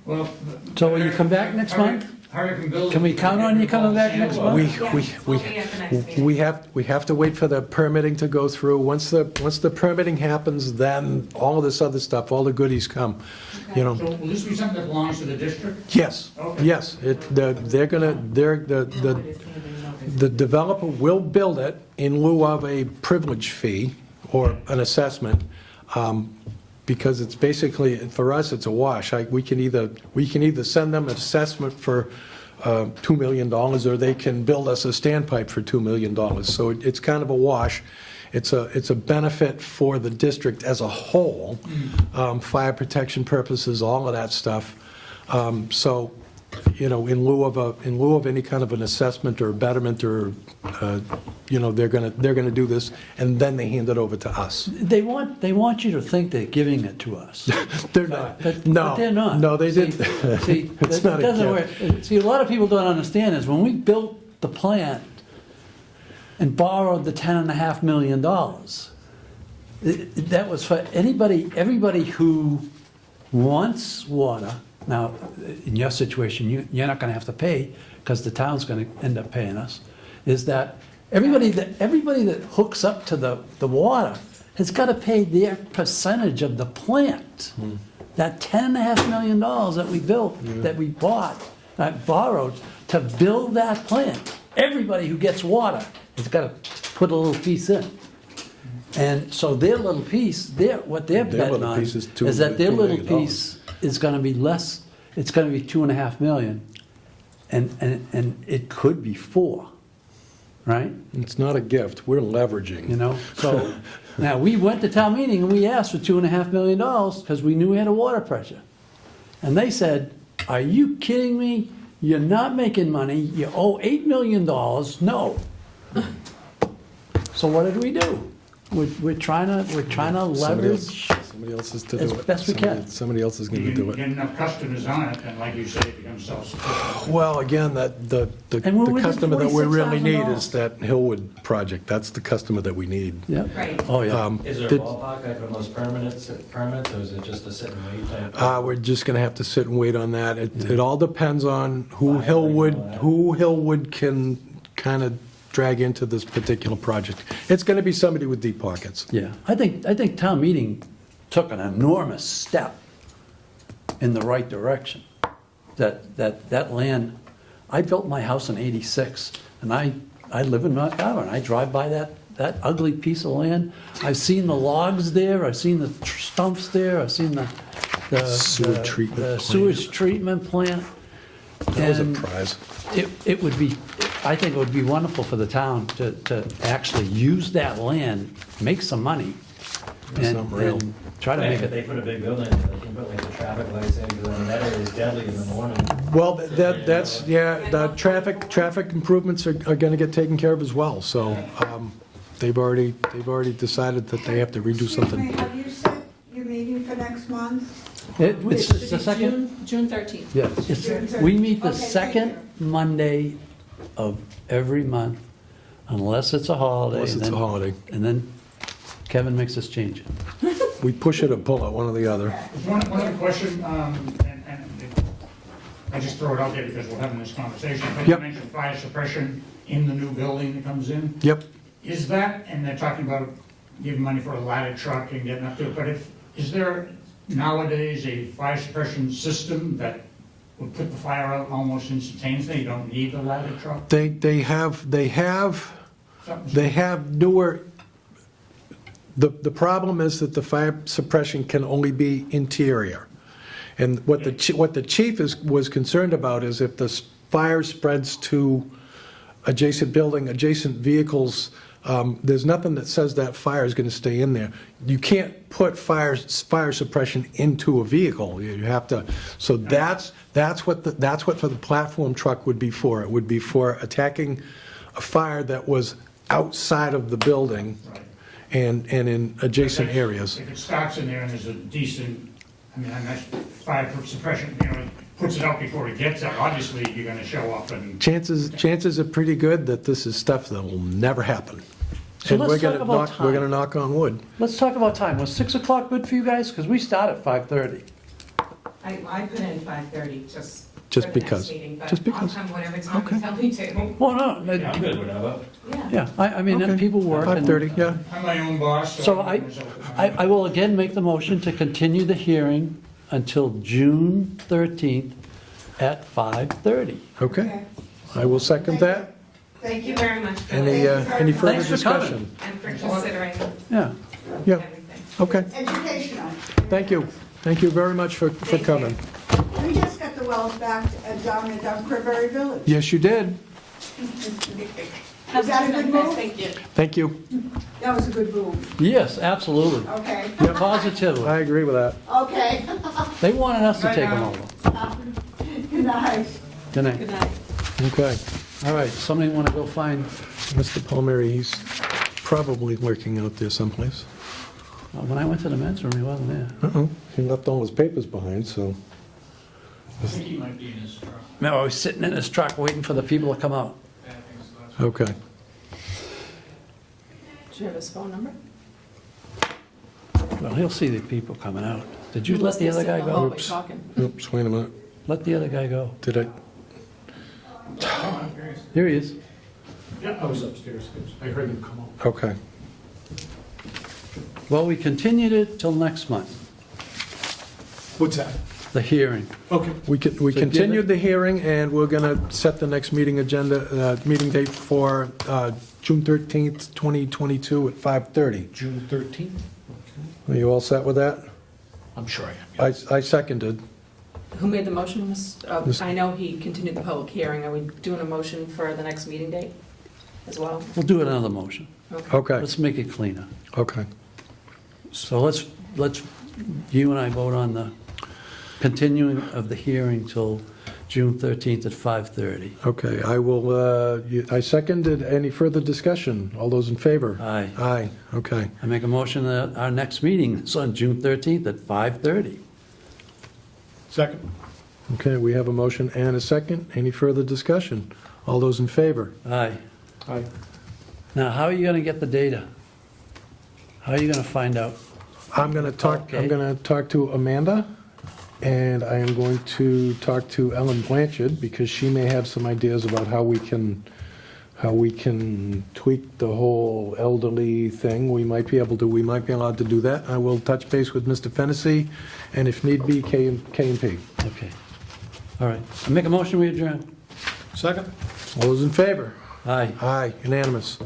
Well. So will you come back next month? Can we count on you coming back next month? We, Yes, we, we'll be at the next meeting. we have to wait for the permitting to go through. Once the permitting happens, then all of this other stuff, all the goodies come, you know. So will this be something that belongs to the district? Yes, Okay. yes, the developer will build it in lieu of a privilege fee or an assessment, because it's basically, for us, it's a wash. We can either send them an assessment for $2 million, or they can build us a standpipe for $2 million. So it's kind of a wash. It's a benefit for the district as a whole, fire protection purposes, all of that stuff. So, you know, in lieu of any kind of an assessment or betterment, or you know, they're gonna do this, and then they hand it over to us. They want you to think they're giving it to us. They're not. But No, they're not. no, they See- didn't. See, It's it not a doesn't gift. work. See, a lot of people don't understand is when we built the plant and borrowed the $10.5 million, that was for everybody who wants water. Now, in your situation, you're not gonna have to pay, because the town's gonna end up paying us, is that everybody that hooks up to the water has gotta pay their percentage of the plant. That $10.5 million that we built, that we borrowed to build that plant, everybody who gets water has gotta put a little piece in. And so their little piece, what they're Their betting little on piece is is that their $2 little million. piece is gonna be less, it's gonna be $2.5 million, and it could be 4, right? It's not a gift, we're leveraging. You know, so, now, we went to town meeting and we asked for $2.5 million, because we knew we had a water pressure. And they said, are you kidding me? You're not making money, you owe $8 million, no. So what did we do? We're trying to leverage. Somebody else is to do as it. best we can. Somebody else is You gonna do can it. get enough customers on it, and like you say, it becomes self-sufficient. Well, again, the And we did customer that we really need $46,000. is that Hillwood project. That's the customer that we need. Yep. Right. Oh, yeah. Is there a Did- ballpark, like on those permits, or is it just a sit and wait type? We're just gonna have to sit and wait on that. It all depends on who Hillwood can kind of drag into this particular project. It's gonna be somebody with deep pockets. Yeah, I think town meeting took an enormous step in the right direction. That land, I built my house in '86, and I live in North Carver, and I drive by that ugly piece of land. I've seen the logs there, I've seen the stumps there, I've seen the Sewer treatment the plant. sewage treatment plant. That was a And prize. it would be, I think it would be wonderful for the town to actually use that land, make some money, and something real. and try to make If it. they put a big building, they can put like the traffic lights in, because I mean, that area is deadly in the morning. Well, that's, yeah, the traffic improvements are gonna get taken care of as well, so, they've already decided that they have to redo Excuse me, something. have you set your meeting for next month? It's Should the be second, June 13th. yeah, we meet the Okay, thank second you. Monday of every month, unless it's a holiday. Unless and it's a then- holiday. And then Kevin makes us change it. We push it or pull it, one or the other. One other question, and I just throw it out there because we're having this conversation. But you Yep. mentioned fire suppression in the new building that comes in. Yep. Is that, and they're talking about giving money for a ladder truck and getting up to it, but is there nowadays a fire suppression system that would put the fire out almost instantaneously? You don't need the ladder truck? They have Something- newer, the problem is that the fire suppression can only be interior. And what the chief was concerned about is if the fire spreads to adjacent building, adjacent vehicles, there's nothing that says that fire is going to stay in there. You can't put fire suppression into a vehicle. You have to, so that's what for the platform truck would be for. It would be for attacking a fire that was outside of the building Right. and in adjacent areas. If it starts in there and there's a decent, I mean, I'm not, fire suppression, puts it out before it gets out, obviously you're gonna show up and. Chances are pretty good that this is stuff that will never happen. So And let's we're talk gonna about knock, we're time. gonna knock on wood. Let's talk about time. Was 6 o'clock good for you guys? Because we start at 5:30. I put in 5:30 just Just for the next because. meeting, but Just because. I'll come whatever time Okay. you tell me to. Well, no, Yeah, I'm good, whatever. yeah, I mean, Okay. people work. and- 5:30, yeah. I'm my own boss. So I will again make the motion to continue the hearing until June 13th at 5:30. Okay, I will second that. Thank you very much for Any further Thanks for coming. discussion? and for considering Yeah. Yeah, everything. okay, Educational. thank you. Thank you very much for Thank you. coming. We just got the wells back down at Cranberry Village. Yes, you did. Was that a good move? Thank you. Thank you. That was a good move, Yes, absolutely. okay? Positively. I agree with that. Okay. They wanted us to take them over. Good night. Good night. Good night. Okay. All right, somebody want to go find, Mr. Palmieri, he's probably working out there someplace. when I went to the men's room, he wasn't there. Uh-oh, he left all his papers behind, so. I think he might be in his truck. No, I was sitting in his truck waiting for the people to come out. Okay. Do you have his phone number? Well, he'll see the people coming out. Did you Unless let the they other sit in guy the go? hallway Oops. talking. Oops, wait a minute. Let the other guy go. Did I? Here he is. Yeah, I was upstairs, I heard him come out. Okay. Well, we continued it till next month, What's that? the hearing. Okay. We give continued it- the hearing, and we're going to set the next meeting meeting date for June 13th, 2022 at 5:30. June 13th? Are you all set with that? I'm sure I am. I seconded. Who made the motion? Miss- I know he continued the public hearing. Are we doing a motion for the next meeting date as well? We'll do another motion. Okay, Let's make it cleaner. okay. So let's, you and I vote on the continuing of the hearing till June 13th at 5:30. Okay, I seconded. Any further discussion? All those in favor? Aye. Aye, okay. I make a motion that our next meeting is on June 13th at 5:30. Second? Okay, we have a motion and a second. Any further discussion? All those in favor? Aye. Aye. Now, how are you gonna get the data? How are you gonna find out? I'm going Okay. to talk to Amanda, and I am going to talk to Ellen Blanchard, because she may have some ideas about how we can tweak the whole elderly thing. We might be allowed to do that. I will touch base with Mr. Fennessy, and if need be, K and P. Okay. All right. I make a motion, we adjourn. Second? All those in favor? Aye. Aye, unanimous.